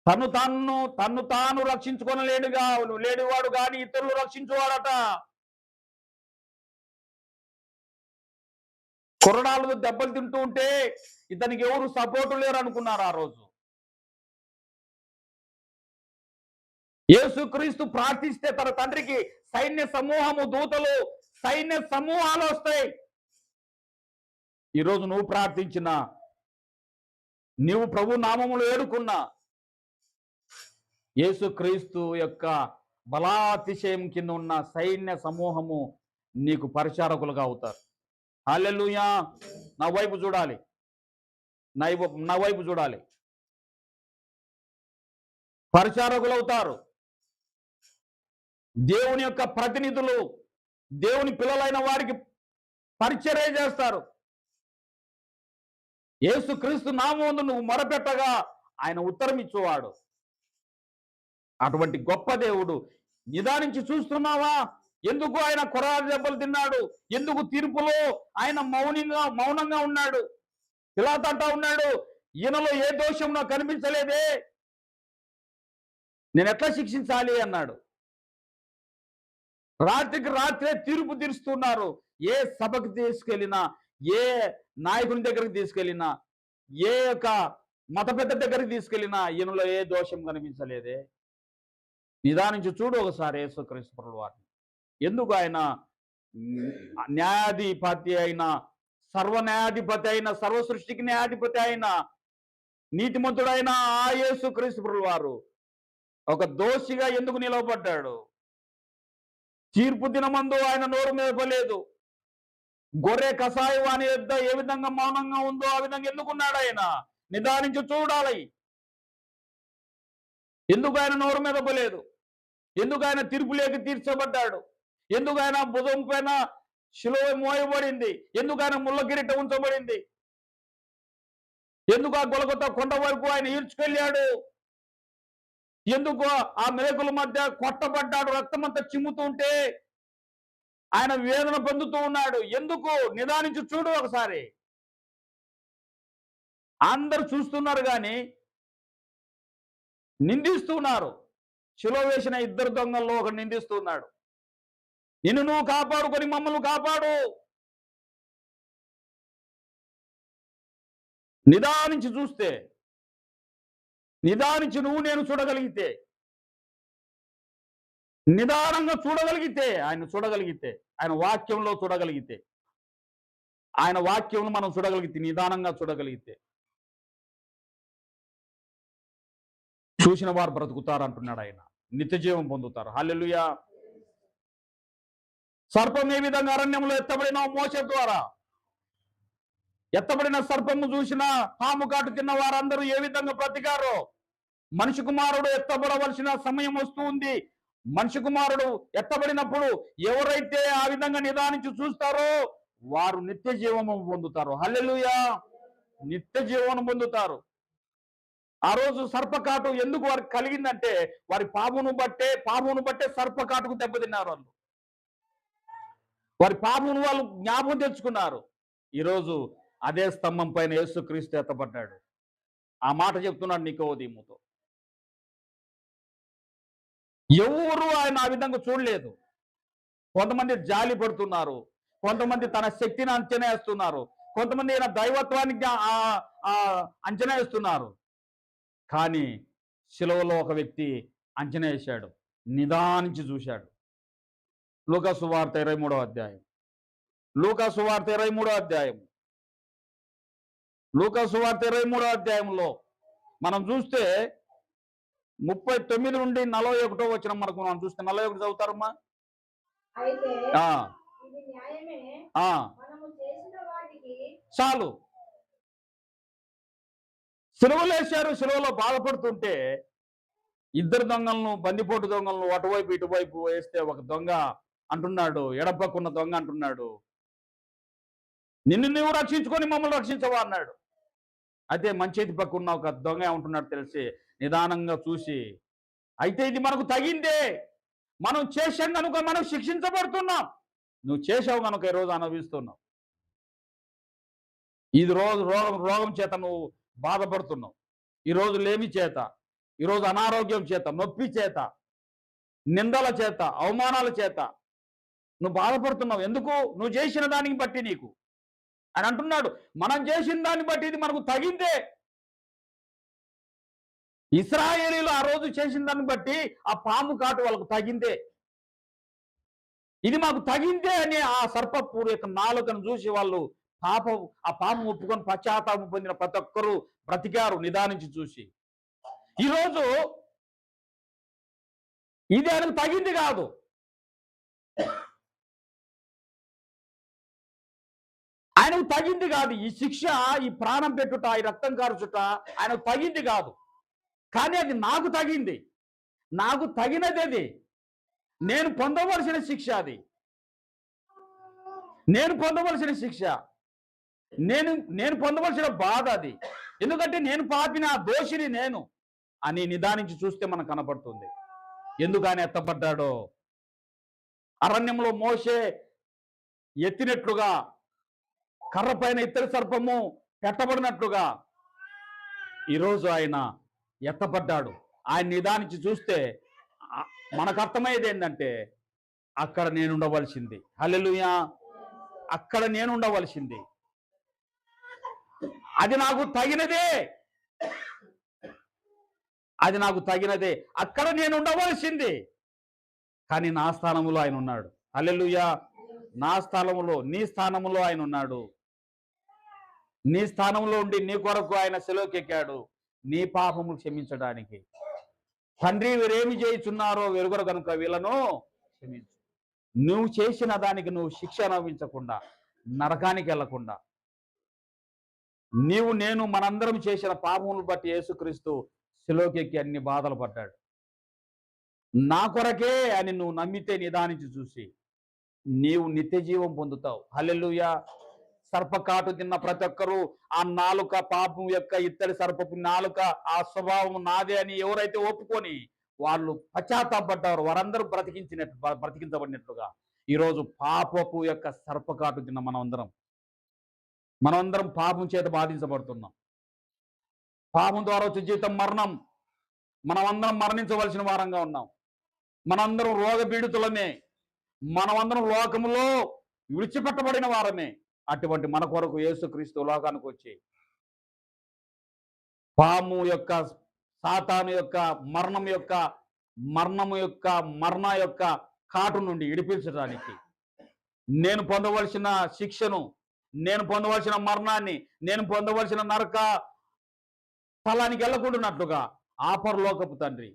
తన్ను తాను లేనివాడు కానీ ఇతరులు రక్షించువాడట. కొరడాలు దెబ్బలు తింటూ ఉంటే ఇతనికి ఎవరు సపోర్టు లేరు అనుకున్నారు ఆ రోజు. యేసుక్రీస్తు ప్రార్థిస్తే తన తండ్రికి సైన్య సమూహము, దూతలు, సైన్య సమూహాలు వస్తాయి. ఈరోజు నువ్వు ప్రార్థించిన, నీవు ప్రభు నామములో ఏడుకున్నా యేసుక్రీస్తు యొక్క బలాతిశయం కింద ఉన్న సైన్య సమూహము నీకు పరిచారకులుగా అవుతారు. హల్లెలూయా. నా వైపు చూడాలి, పరిచారకులు అవుతారు. దేవుని యొక్క ప్రతినిధులు, దేవుని పిల్లలైన వారికి పరిచర్య చేస్తారు. యేసుక్రీస్తు నామమున నువ్వు మొరపెట్టగా ఆయన ఉత్తరం ఇచ్చేవాడు. అటువంటి గొప్ప దేవుడు నిదానించి చూస్తున్నావా? ఎందుకు ఆయన కొరారు దెబ్బలు తిన్నాడు? ఎందుకు తీర్పులో ఆయన మౌనంగా ఉన్నాడు? పిలాతు అంటా ఉన్నాడు, ఈయనలో ఏ దోషం నాకు కనిపించలేదే, నేను ఎట్లా శిక్షించాలి అన్నాడు. రాత్రికి రాత్రే తీర్పు తీరుస్తున్నారు. ఏ సభకు తీసుకెళ్ళినా, ఏ నాయకుని దగ్గరికి తీసుకెళ్ళినా, ఏ యొక్క మత పెద్ద దగ్గరికి తీసుకెళ్ళినా ఈయనలో ఏ దోషం కనిపించలేదే. నిదానించి చూడు ఒకసారి యేసుక్రీస్తు ప్రభువు వారిని. ఎందుకు ఆయన న్యాయాధిపతి అయిన, సర్వన్యాయాధిపతి అయిన, సర్వ సృష్టికి న్యాయాధిపతి అయిన, నీతిమంతుడైన ఆ యేసుక్రీస్తు ప్రభువు వారు ఒక దోషిగా ఎందుకు నిలవబడ్డాడు? తీర్పు దినమందు ఆయన నోరు మెదపలేదు. గొర్రె కషాయం వాని యొద్ద ఏ విధంగా మౌనంగా ఉందో ఆ విధంగా ఎందుకున్నాడు ఆయన? నిదానించి చూడాలి. ఎందుకు ఆయన నోరు మెదపలేదు? ఎందుకు ఆయన తీర్పులేకి తీర్చబడ్డాడు? ఎందుకు ఆయన భుజం పైన శిలువ మోయబడింది? ఎందుకు ఆయన ముళ్ళ కిరీటం ఉంచబడింది? ఎందుకు ఆ గొలగొత్త కొండ వరకు ఆయన ఈడ్చుకెళ్ళాడు? ఎందుకు ఆ మేకుల మధ్య కొట్టబడ్డాడు? రక్తమంతా చిమ్ముతుంటే ఆయన వేదన పొందుతూ ఉన్నాడు. ఎందుకు? నిదానించి చూడు ఒకసారి. అందరు చూస్తున్నారు కానీ నిందిస్తున్నారు. శిలువ వేసిన ఇద్దరు దొంగల్లో ఒకడు నిందిస్తున్నాడు, నిన్ను నువ్వు కాపాడుకొని మమ్మల్ని కాపాడు. నిదానించి చూస్తే, నిదానించి నువ్వు నేను చూడగలిగితే, నిదానంగా చూడగలిగితే, ఆయన చూడగలిగితే, ఆయన వాక్యంలో చూడగలిగితే, ఆయన వాక్యంలో మనం చూడగలిగితే, నిదానంగా చూడగలిగితే, చూసిన వారు బ్రతుకుతారు అంటున్నాడు ఆయన. నిత్య జీవం పొందుతారు. హల్లెలూయా. సర్పం ఏ విధంగా అరణ్యంలో ఎత్తబడిన మోసే ద్వారా, ఎత్తబడిన సర్పము చూసిన పాము కాటు తిన్న వారందరూ ఏ విధంగా బ్రతికారో, మనిషి కుమారుడు ఎత్తబడవలసిన సమయం వస్తూ ఉంది. మనిషి కుమారుడు ఎత్తబడినప్పుడు ఎవరైతే ఆ విధంగా నిదానించి చూస్తారో వారు నిత్య జీవము పొందుతారు. హల్లెలూయా. నిత్య జీవనం పొందుతారు. ఆ రోజు సర్పకాటు ఎందుకు వారికి కలిగిందంటే, వారి పామును బట్టే సర్పకాటుకు దెబ్బతిన్నారు. వారి పామును వాళ్ళు జ్ఞాపకం తెచ్చుకున్నారు. ఈరోజు అదే స్తంభం పైన యేసుక్రీస్తు ఎత్తబడ్డాడు. ఆ మాట చెప్తున్నాడు నికోదేముతో. ఎవరు ఆయన ఆ విధంగా చూడలేదు. కొంతమంది జాలి పడుతున్నారు, కొంతమంది తన శక్తిని అంచనా వేస్తున్నారు, కొంతమంది ఈయన దైవత్వానికి అంచనా వేస్తున్నారు. కానీ శిలువలో ఒక వ్యక్తి అంచనా వేశాడు, నిదానించి చూశాడు. లూకా సువార్త 23వ అధ్యాయం. లూకా సువార్త 23వ అధ్యాయం. లూకా సువార్త 23వ అధ్యాయంలో మనం చూస్తే 39 నుండి 41 వచ్చిన మనకు మనం చూస్తే 41 చదువుతారమ్మా. చాలు. సిలువలేశారు. సిలువలో బాధపడుతుంటే ఇద్దరు దొంగలను, బందిపోటు దొంగలను అటువైపు ఇటువైపు వేస్తే ఒక దొంగ అంటున్నాడు, ఎడపక్కున్న దొంగ అంటున్నాడు, నిన్ను నువ్వు రక్షించుకొని మమ్మల్ని రక్షించవా అన్నాడు. అయితే మంచేతి పక్కున్న ఒక దొంగ ఏమంటున్నాడు తెలిసి నిదానంగా చూసి, అయితే ఇది మనకు తగిందే, మనం చేసాం కనుక మనం శిక్షించబడుతున్నాం, నువ్వు చేసావు కనుక ఈరోజు అనుభవిస్తున్నావు. ఇది రోజు రోగం చేత నువ్వు బాధపడుతున్నావు, ఈరోజు లేమి చేత, ఈరోజు అనారోగ్యం చేత, నొప్పి చేత, నిందల చేత, అవమానాల చేత నువ్వు బాధపడుతున్నావు. ఎందుకు? నువ్వు చేసిన దానికి బట్టి నీకు అని అంటున్నాడు. మనం చేసిన దాన్ని బట్టి ఇది మనకు తగిందే. ఇశ్రాయేలీలు ఆ రోజు చేసిన దాన్ని బట్టి ఆ పాము కాటు వాళ్ళకు తగిందే. ఇది మాకు తగిందే అని ఆ సర్పపు యొక్క నాలుకను చూసి వాళ్ళు ఆ పాము ఒప్పుకొని పశ్చాత్తాపం పొందిన ప్రతి ఒక్కరూ బ్రతికారు నిదానించి చూసి. ఈరోజు ఇది ఆయనకు తగింది కాదు, ఆయనకు తగింది కాదు. ఈ శిక్ష, ఈ ప్రాణం పెట్టుట, ఈ రక్తం కార్చుట ఆయనకు తగింది కాదు. కానీ అది నాకు తగింది, నాకు తగినది. అది నేను పొందవలసిన శిక్ష, అది నేను పొందవలసిన శిక్ష, నేను పొందవలసిన బాధ అది. ఎందుకంటే నేను పాపిన ఆ దోషిని నేను అని నిదానించి చూస్తే మనకు కనపడుతుంది. ఎందుకు ఆయన ఎత్తపడ్డాడో, అరణ్యంలో మోషే ఎత్తినట్లుగా, కర్ర పైన ఇత్తడి సర్పము పెట్టబడినట్లుగా ఈరోజు ఆయన ఎత్తపడ్డాడు. ఆయన నిదానించి చూస్తే మనకు అర్థమయ్యేది ఏంటంటే, అక్కడ నేను ఉండవలసింది. హల్లెలూయా. అక్కడ నేను ఉండవలసింది. అది నాకు తగినదే, అది నాకు తగినదే. అక్కడ నేను ఉండవలసింది, కానీ నా స్థానంలో ఆయన ఉన్నాడు. హల్లెలూయా. నా స్థానంలో, నీ స్థానంలో ఆయన ఉన్నాడు. నీ స్థానంలో ఉండి నీ కొరకు ఆయన శిలువకెక్కాడు, నీ పాపము క్షమించడానికి. తండ్రి, వీరేమి చేయుచున్నారో వెరుగరు కనుక వీళ్ళను క్షమించు. నువ్వు చేసిన దానికి నువ్వు శిక్ష అనుభవించకుండా, నరకానికి వెళ్లకుండా, నీవు నేను మనందరం చేసిన పాపములు బట్టి యేసుక్రీస్తు శిలువకెక్కి అన్ని బాధలు పడ్డాడు. నా కొరకే అని నువ్వు నమ్మితే, నిదానించి చూసి నీవు నిత్య జీవం పొందుతావు. హల్లెలూయా. సర్పకాటు తిన్న ప్రతి ఒక్కరూ ఆ నాలుక, పాపం యొక్క ఇత్తడి సర్పపు నాలుక, ఆ స్వభావం నాదే అని ఎవరైతే ఒప్పుకొని వాళ్ళు పశ్చాత్తాపడ్డారు, వారందరూ బ్రతికించబడినట్లుగా ఈరోజు పాపపు యొక్క సర్పకాటు తిన్న మనమందరం పాపం చేత బాధించబడుతున్నాం. పాపం ద్వారా వచ్చే జీవితం మరణం. మనమందరం మరణించవలసిన వారంగా ఉన్నాం. మనందరం రోగపీడితులమే. మనమందరం లోకములో విడిచిపెట్టబడిన వారమే. అటువంటి మన కొరకు యేసుక్రీస్తు లోకానికి వచ్చి పాము యొక్క, సాతాను యొక్క, మరణ యొక్క కాటు నుండి విడిపించడానికి, నేను పొందవలసిన శిక్షను, నేను పొందవలసిన మరణాన్ని, నేను పొందవలసిన నరక స్థలానికి వెళ్ళకుండానట్లుగా ఆ పరలోకపు తండ్రి,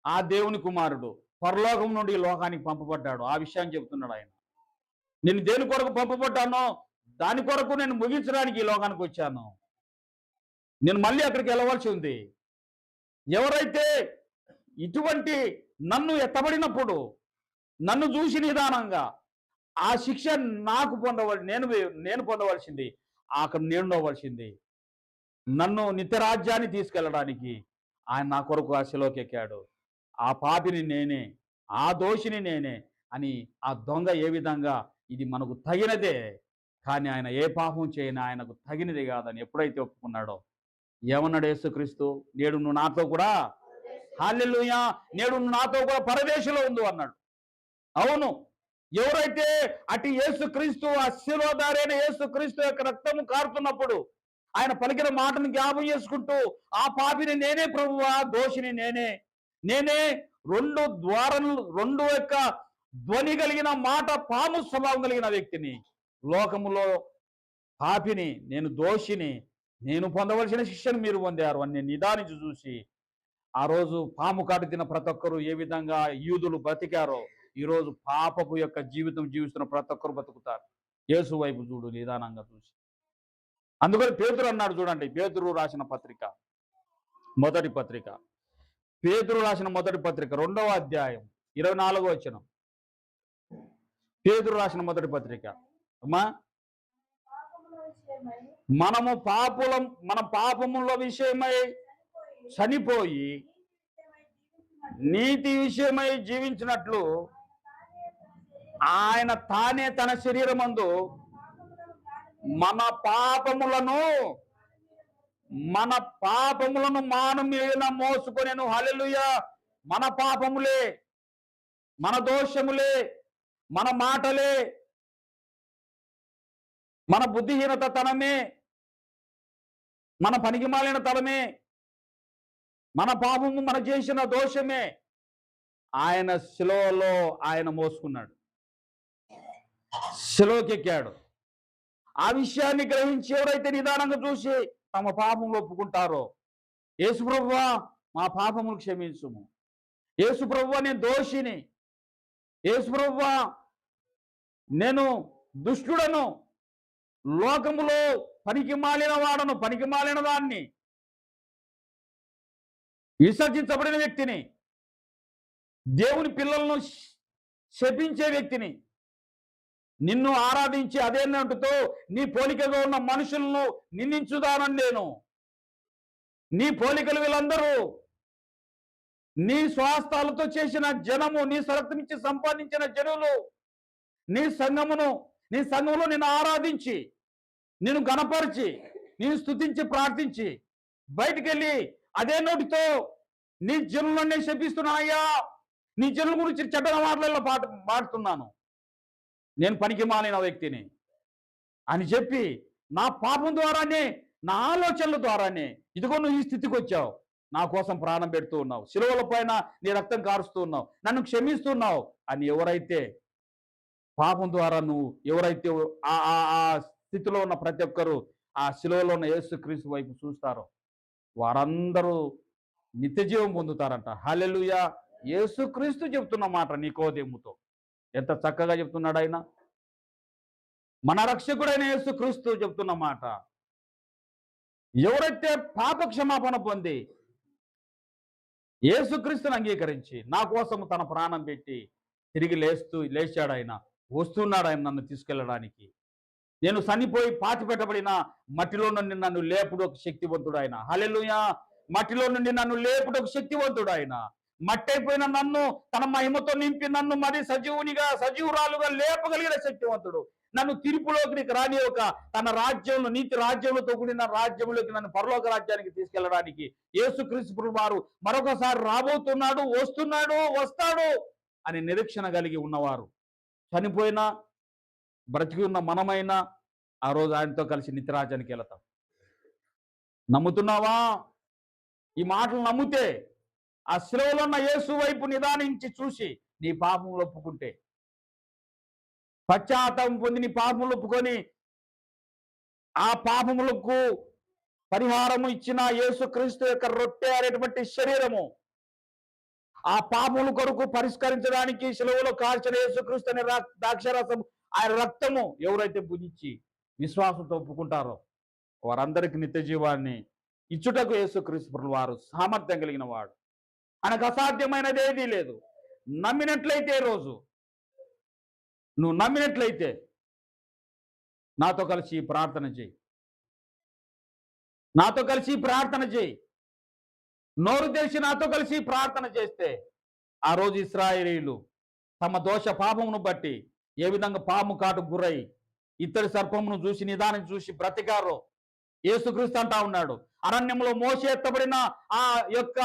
ఆ దేవుని కుమారుడు పరలోకం నుండి లోకానికి పంపబడ్డాడు. ఆ విషయాన్ని చెబుతున్నాడు ఆయన. నేను దేని కొరకు పంపబడ్డానో దాని కొరకు నేను ముగించడానికి ఈ లోకానికి వచ్చాను. నేను మళ్ళీ అక్కడికి వెళ్ళవలసి ఉంది. ఎవరైతే ఇటువంటి నన్ను ఎత్తబడినప్పుడు నన్ను చూసి నిదానంగా ఆ శిక్ష నాకు నేను పొందవలసింది, అక్కడ నేను ఉండవలసింది. నన్ను నిత్యరాజ్యాన్ని తీసుకెళ్ళడానికి ఆయన నా కొరకు ఆ శిలువకి ఎక్కాడు. ఆ పాపిని నేనే, ఆ దోషిని నేనే అని ఆ దొంగ ఏ విధంగా ఇది మనకు తగినదే, కానీ ఆయన ఏ పాపం చేయని ఆయనకు తగినది కాదని ఎప్పుడైతే ఒప్పుకున్నాడో, ఏమన్నాడు యేసుక్రీస్తు? నేడు నువ్వు నాతో కూడా, హల్లెలూయా, నేడు నువ్వు నాతో కూడా పరదేశంలో ఉండు అన్నాడు. అవును, ఎవరైతే అటు యేసుక్రీస్తు, ఆ శిలువధారైన యేసుక్రీస్తు యొక్క రక్తము కారుతున్నప్పుడు ఆయన పలికిన మాటను జ్ఞాపకం చేసుకుంటూ, ఆ పాపిని నేనే ప్రభువా, దోషిని నేనే రెండు యొక్క ధ్వని కలిగిన మాట, పాము స్వభావం కలిగిన వ్యక్తిని, లోకములో పాపిని, నేను దోషిని, నేను పొందవలసిన శిక్షను మీరు పొందారు అని నిదానించి చూసి, ఆ రోజు పాము కాటు తిన్న ప్రతి ఒక్కరు ఏ విధంగా యూదులు బ్రతికారో ఈరోజు పాపపు యొక్క జీవితం జీవిస్తున్న ప్రతి ఒక్కరు బతుకుతారు. యేసు వైపు చూడు నిదానంగా చూసి. అందుకని పేతురు అన్నాడు చూడండి, పేతురు రాసిన మొదటి పత్రిక 2వ అధ్యాయం 24వ వచనం. పేతురు రాసిన మొదటి పత్రిక. అమ్మా, మన పాపముల విషయమై చనిపోయి నీతి విషయమై జీవించినట్లు ఆయన తానే తన శరీరమందు మన పాపములను మాను మీద మోసుకొనెను. హల్లెలూయా. మన పాపములే, మన దోషములే, మన మాటలే, మన బుద్ధిహీనత తనమే, మన పనికిమాలిన తలమే, మన పాపము, మన చేసిన దోషమే ఆయన శిలువలో ఆయన మోసుకున్నాడు, శిలువకెక్కాడు. ఆ విషయాన్ని గ్రహించి ఎవరైతే నిదానంగా చూసి తమ పాపములు ఒప్పుకుంటారో, యేసు ప్రభువా మా పాపములు క్షమించుము, యేసు ప్రభువా నేను దోషిని, యేసు ప్రభువా నేను దుష్టుడను, లోకములో పనికి మాలిన దాన్ని, విసర్జించబడిన వ్యక్తిని, దేవుని పిల్లలను శపించే వ్యక్తిని, నిన్ను ఆరాధించి అదేనంటుతో నీ పోలికగా ఉన్న మనుషులను నిందించుదానని నేను, నీ పోలికలు వీళ్ళందరూ నీ స్వాస్థాలతో చేసిన జనము, నీ రక్తమిచ్చి సంపాదించిన జనులు నీ సంఘమును నీ సంఘంలో నిన్ను ఆరాధించి, నిన్ను గణపరిచి, నేను స్తుతించి ప్రార్థించి బయటికెళ్ళి అదే నోటితో నీ జనులన్నీ శపిస్తున్నాయ్యా, నీ జనుల గురించి చెడ్డ మాటలలో పాడుతున్నాను, నేను పనికి మాలిన వ్యక్తిని అని చెప్పి నా పాపం ద్వారానే, నా ఆలోచనల ద్వారానే ఇదిగో నువ్వు ఈ స్థితికి వచ్చావు. నా కోసం ప్రాణం పెడుతూ ఉన్నావు, శిలువల పైన నీ రక్తం కారుస్తూ ఉన్నావు, నన్ను క్షమిస్తున్నావు అని ఎవరైతే పాపం ద్వారా నువ్వు ఎవరైతే ఆ ఆ ఆ స్థితిలో ఉన్న ప్రతి ఒక్కరు ఆ శిలువలో ఉన్న యేసుక్రీస్తు వైపు చూస్తారో వారందరూ నిత్య జీవం పొందుతారంట. హల్లెలూయా. యేసుక్రీస్తు చెప్తున్న మాట నికోదేముతో. ఎంత చక్కగా చెప్తున్నాడు ఆయన. మన రక్షకుడైన యేసుక్రీస్తు చెప్తున్న మాట. ఎవరైతే పాప క్షమాపణ పొంది యేసుక్రీస్తుని అంగీకరించి నా కోసం తన ప్రాణం పెట్టి తిరిగి లేచాడు ఆయన, వస్తున్నాడు ఆయన నన్ను తీసుకెళ్ళడానికి. నేను చనిపోయి పాతి పెట్టబడిన మట్టిలో నుండి నన్ను లేపుడు ఒక శక్తివంతుడు ఆయన. హల్లెలూయా. మట్టిలో నుండి నన్ను లేపుడు ఒక శక్తివంతుడు ఆయన. మట్టి అయిపోయిన నన్ను తన మహిమతో నింపి నన్ను మరి సజీవురాలుగా లేపగలిగిన శక్తివంతుడు. నన్ను తీర్పులోకి రాని ఒక తన రాజ్యంలో నీతి రాజ్యంలో కూడిన రాజ్యంలోకి నన్ను పరలోక రాజ్యానికి తీసుకెళ్ళడానికి యేసుక్రీస్తు వారు మరొకసారి రాబోతున్నాడు, వస్తాడు అని నిరీక్షణ కలిగి ఉన్నవారు చనిపోయినా బ్రతికి ఉన్న మనమైనా ఆ రోజు ఆయనతో కలిసి నిత్యరాజ్యానికి వెళతాం. నమ్ముతున్నావా? ఈ మాటలు నమ్మితే ఆ శిలువలో ఉన్న యేసు వైపు నిదానించి చూసి నీ పాపములు ఒప్పుకుంటే, పశ్చాత్తాపం పొంది నీ పాపములు ఒప్పుకొని ఆ పాపములకు పరిహారము ఇచ్చిన యేసుక్రీస్తు యొక్క రొట్టె అనేటువంటి శరీరము ఆ పాపముల కొరకు పరిష్కరించడానికి శిలువలో కాల్చిన యేసుక్రీస్తు అనే ద్రాక్షారసం ఆయన రక్తము ఎవరైతే భుజించి విశ్వాసంతో ఒప్పుకుంటారో వారందరికీ నిత్య జీవాన్ని ఇచ్చుటకు యేసుక్రీస్తు వారు సామర్థ్యం కలిగిన వాడు. ఆయనకు అసాధ్యమైనది ఏదీ లేదు. నమ్మినట్లయితే రోజు నువ్వు నమ్మినట్లయితే నాతో కలిసి ప్రార్థన చేయి, నాతో కలిసి ప్రార్థన చేయి. నోరు తెరిచి నాతో కలిసి ప్రార్థన చేస్తే ఆ రోజు ఇశ్రాయేలీయులు తమ దోష పాపమును బట్టి ఏ విధంగా పాము కాటు గురై ఇత్తడి సర్పమును చూసి నిదానం చూసి బ్రతికారో యేసుక్రీస్తు అంటా ఉన్నాడు. అరణ్యంలో మోసే ఎత్తబడిన ఆ యొక్క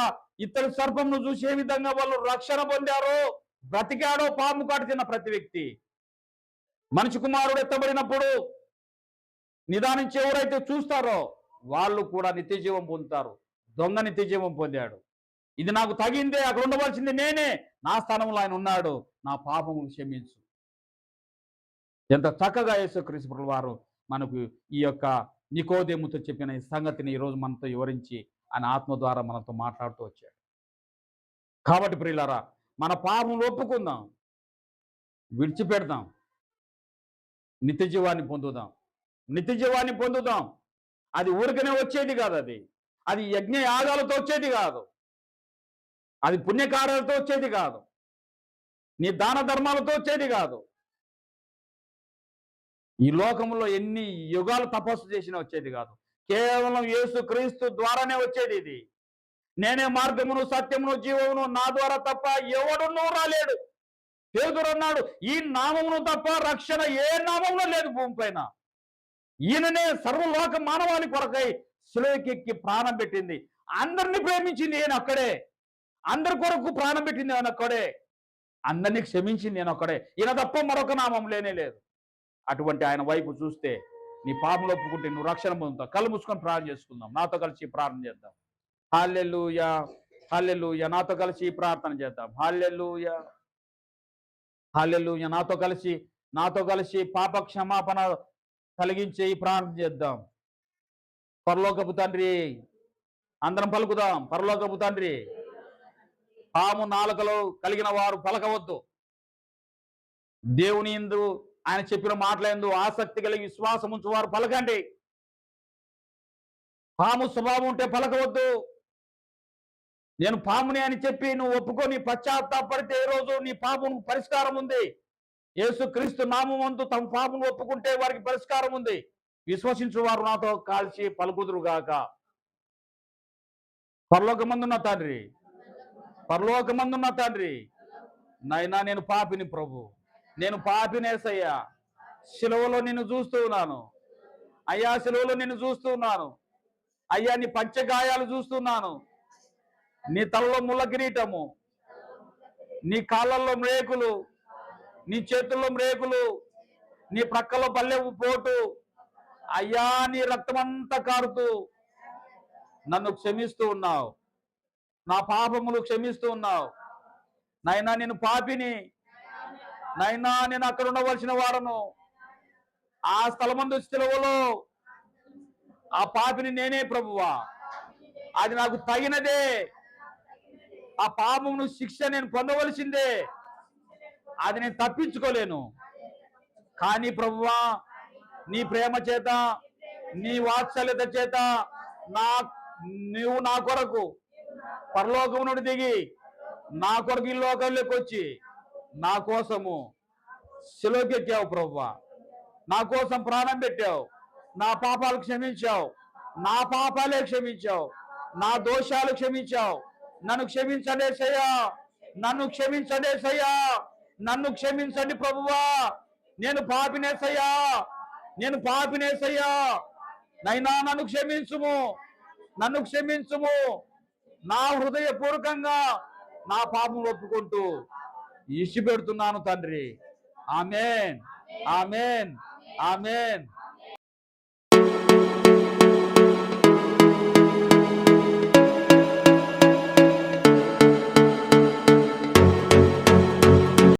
ఇత్తడి సర్పమును చూసి ఏ విధంగా వాళ్ళు రక్షణ పొందారో, బ్రతికాడో పాము కాటు తిన్న ప్రతి వ్యక్తి, మనిషి కుమారుడు ఎత్తబడినప్పుడు నిదానించి ఎవరైతే చూస్తారో వాళ్ళు కూడా నిత్య జీవం పొందుతారు. దొంగ నిత్య జీవం పొందాడు. ఇది నాకు తగిందే, అక్కడ ఉండవలసింది నేనే, నా స్థానంలో ఆయన ఉన్నాడు, నా పాపములు క్షమించు. ఎంత చక్కగా యేసుక్రీస్తు వారు మనకు ఈ యొక్క నికోదేముతో చెప్పిన ఈ సంగతిని ఈరోజు మనతో వివరించి ఆయన ఆత్మ ద్వారా మనతో మాట్లాడుతూ వచ్చాడు. కాబట్టి ప్రియులారా, మన పాపములు ఒప్పుకుందాం, విడిచిపెడదాం, నిత్య జీవాన్ని పొందుదాం. నిత్య జీవాన్ని పొందుదాం. అది ఊరికనే వచ్చేది కాదు, అది యజ్ఞ యాగాలతో వచ్చేది కాదు, అది పుణ్యకార్యాలతో వచ్చేది కాదు, నీ దాన ధర్మాలతో వచ్చేది కాదు. ఈ లోకంలో ఎన్ని యుగాలు తపస్సు చేసినా వచ్చేది కాదు. కేవలం యేసుక్రీస్తు ద్వారానే వచ్చేది ఇది. నేనే మార్గమును సత్యమును జీవమును, నా ద్వారా తప్ప ఎవడునూ రాలేడు. పేతురు అన్నాడు, ఈ నామమును తప్ప రక్షణ ఏ నామంలో లేదు భూమిపైన. ఈయననే సర్వలోక మానవాళి కొరకై శిలువకెక్కి ప్రాణం పెట్టింది. అందరినీ ప్రేమించింది నేను అక్కడే, అందరి కొరకు ప్రాణం పెట్టింది ఆయన ఒక్కడే, అందరినీ క్షమించింది నేను ఒక్కడే. ఈయన తప్ప మరొక నామం లేనే లేదు. అటువంటి ఆయన వైపు చూస్తే నీ పాపంలో ఒప్పుకుంటే నువ్వు రక్షణ పొందుతావు. కళ్ళు మూసుకొని ప్రార్థన చేసుకుందాం. నాతో కలిసి ప్రార్థన చేద్దాం. హల్లెలూయా, హల్లెలూయా. నాతో కలిసి ప్రార్థన చేద్దాం. హల్లెలూయా, హల్లెలూయా. నాతో కలిసి పాప క్షమాపణ కలిగించే ఈ ప్రార్థన చేద్దాం. పరలోకపు తండ్రి, అందరం పలుకుదాం. పరలోకపు తండ్రి, పాము నాలుకలో కలిగిన వారు పలకవద్దు. దేవుని యందు ఆయన చెప్పిన మాటలందు ఆసక్తి కలిగి విశ్వాసం ఉంచు వారు పలకండి. పాము స్వభావం ఉంటే పలకవద్దు. నేను పాముని అని చెప్పి నువ్వు ఒప్పుకొని పశ్చాత్తాపడితే ఈ రోజు నీ పాపం పరిష్కారం ఉంది. యేసుక్రీస్తు నామమందు తమ పాపం ఒప్పుకుంటే వారికి పరిష్కారం ఉంది. విశ్వసించు వారు నాతో కాల్చి పలుకుదురుగాక. పరలోకమందున్న తండ్రి, పరలోకమందున్న తండ్రి, నైనా నేను పాపిని ప్రభు, నేను పాపినేసయ్యా. సిలువలో నిన్ను చూస్తూ ఉన్నాను అయ్యా, సిలువలో నిన్ను చూస్తూ ఉన్నాను అయ్యా. నీ పంచగాయాలు చూస్తున్నాను, నీ తలలో ముళ్ళ కిరీటము, నీ కాళ్ళల్లో మ్రేకులు, నీ చేతుల్లో మ్రేకులు, నీ ప్రక్కలో పల్లెవు పోటు అయ్యా. నీ రక్తమంతా కారుతూ నన్ను క్షమిస్తూ ఉన్నావు, నా పాపములు క్షమిస్తూ ఉన్నావు. నైనా నేను పాపిని, నైనా నేను అక్కడ ఉండవలసిన వాడను. ఆ స్థలమందు సిలువలో ఆ పాపిని నేనే ప్రభువా. అది నాకు తగినదే, ఆ పాపమును శిక్ష నేను పొందవలసిందే, అది నేను తప్పించుకోలేను. కానీ ప్రభువా, నీ ప్రేమ చేత, నీ వాత్సల్యత చేత నీవు నా కొరకు పరలోకము నుండి దిగి నా కొరకు ఈ లోకంలోకి వచ్చి నా కోసము శిలువకెక్కావు ప్రభువా. నా కోసం ప్రాణం పెట్టావు, నా పాపాలు క్షమించావు, నా పాపాలే క్షమించావు, నా దోషాలు క్షమించావు. నన్ను క్షమించండి యేసయ్యా, నన్ను క్షమించండి యేసయ్యా, నన్ను క్షమించండి ప్రభువా. నేను పాపినేసయ్యా, నేను పాపినేసయ్యా. నైనా నన్ను క్షమించుము, నన్ను క్షమించుము. నా హృదయపూర్వకంగా నా పాపం ఒప్పుకుంటూ ఇష్టి పెడుతున్నాను తండ్రి. ఆమేన్, ఆమేన్, ఆమేన్.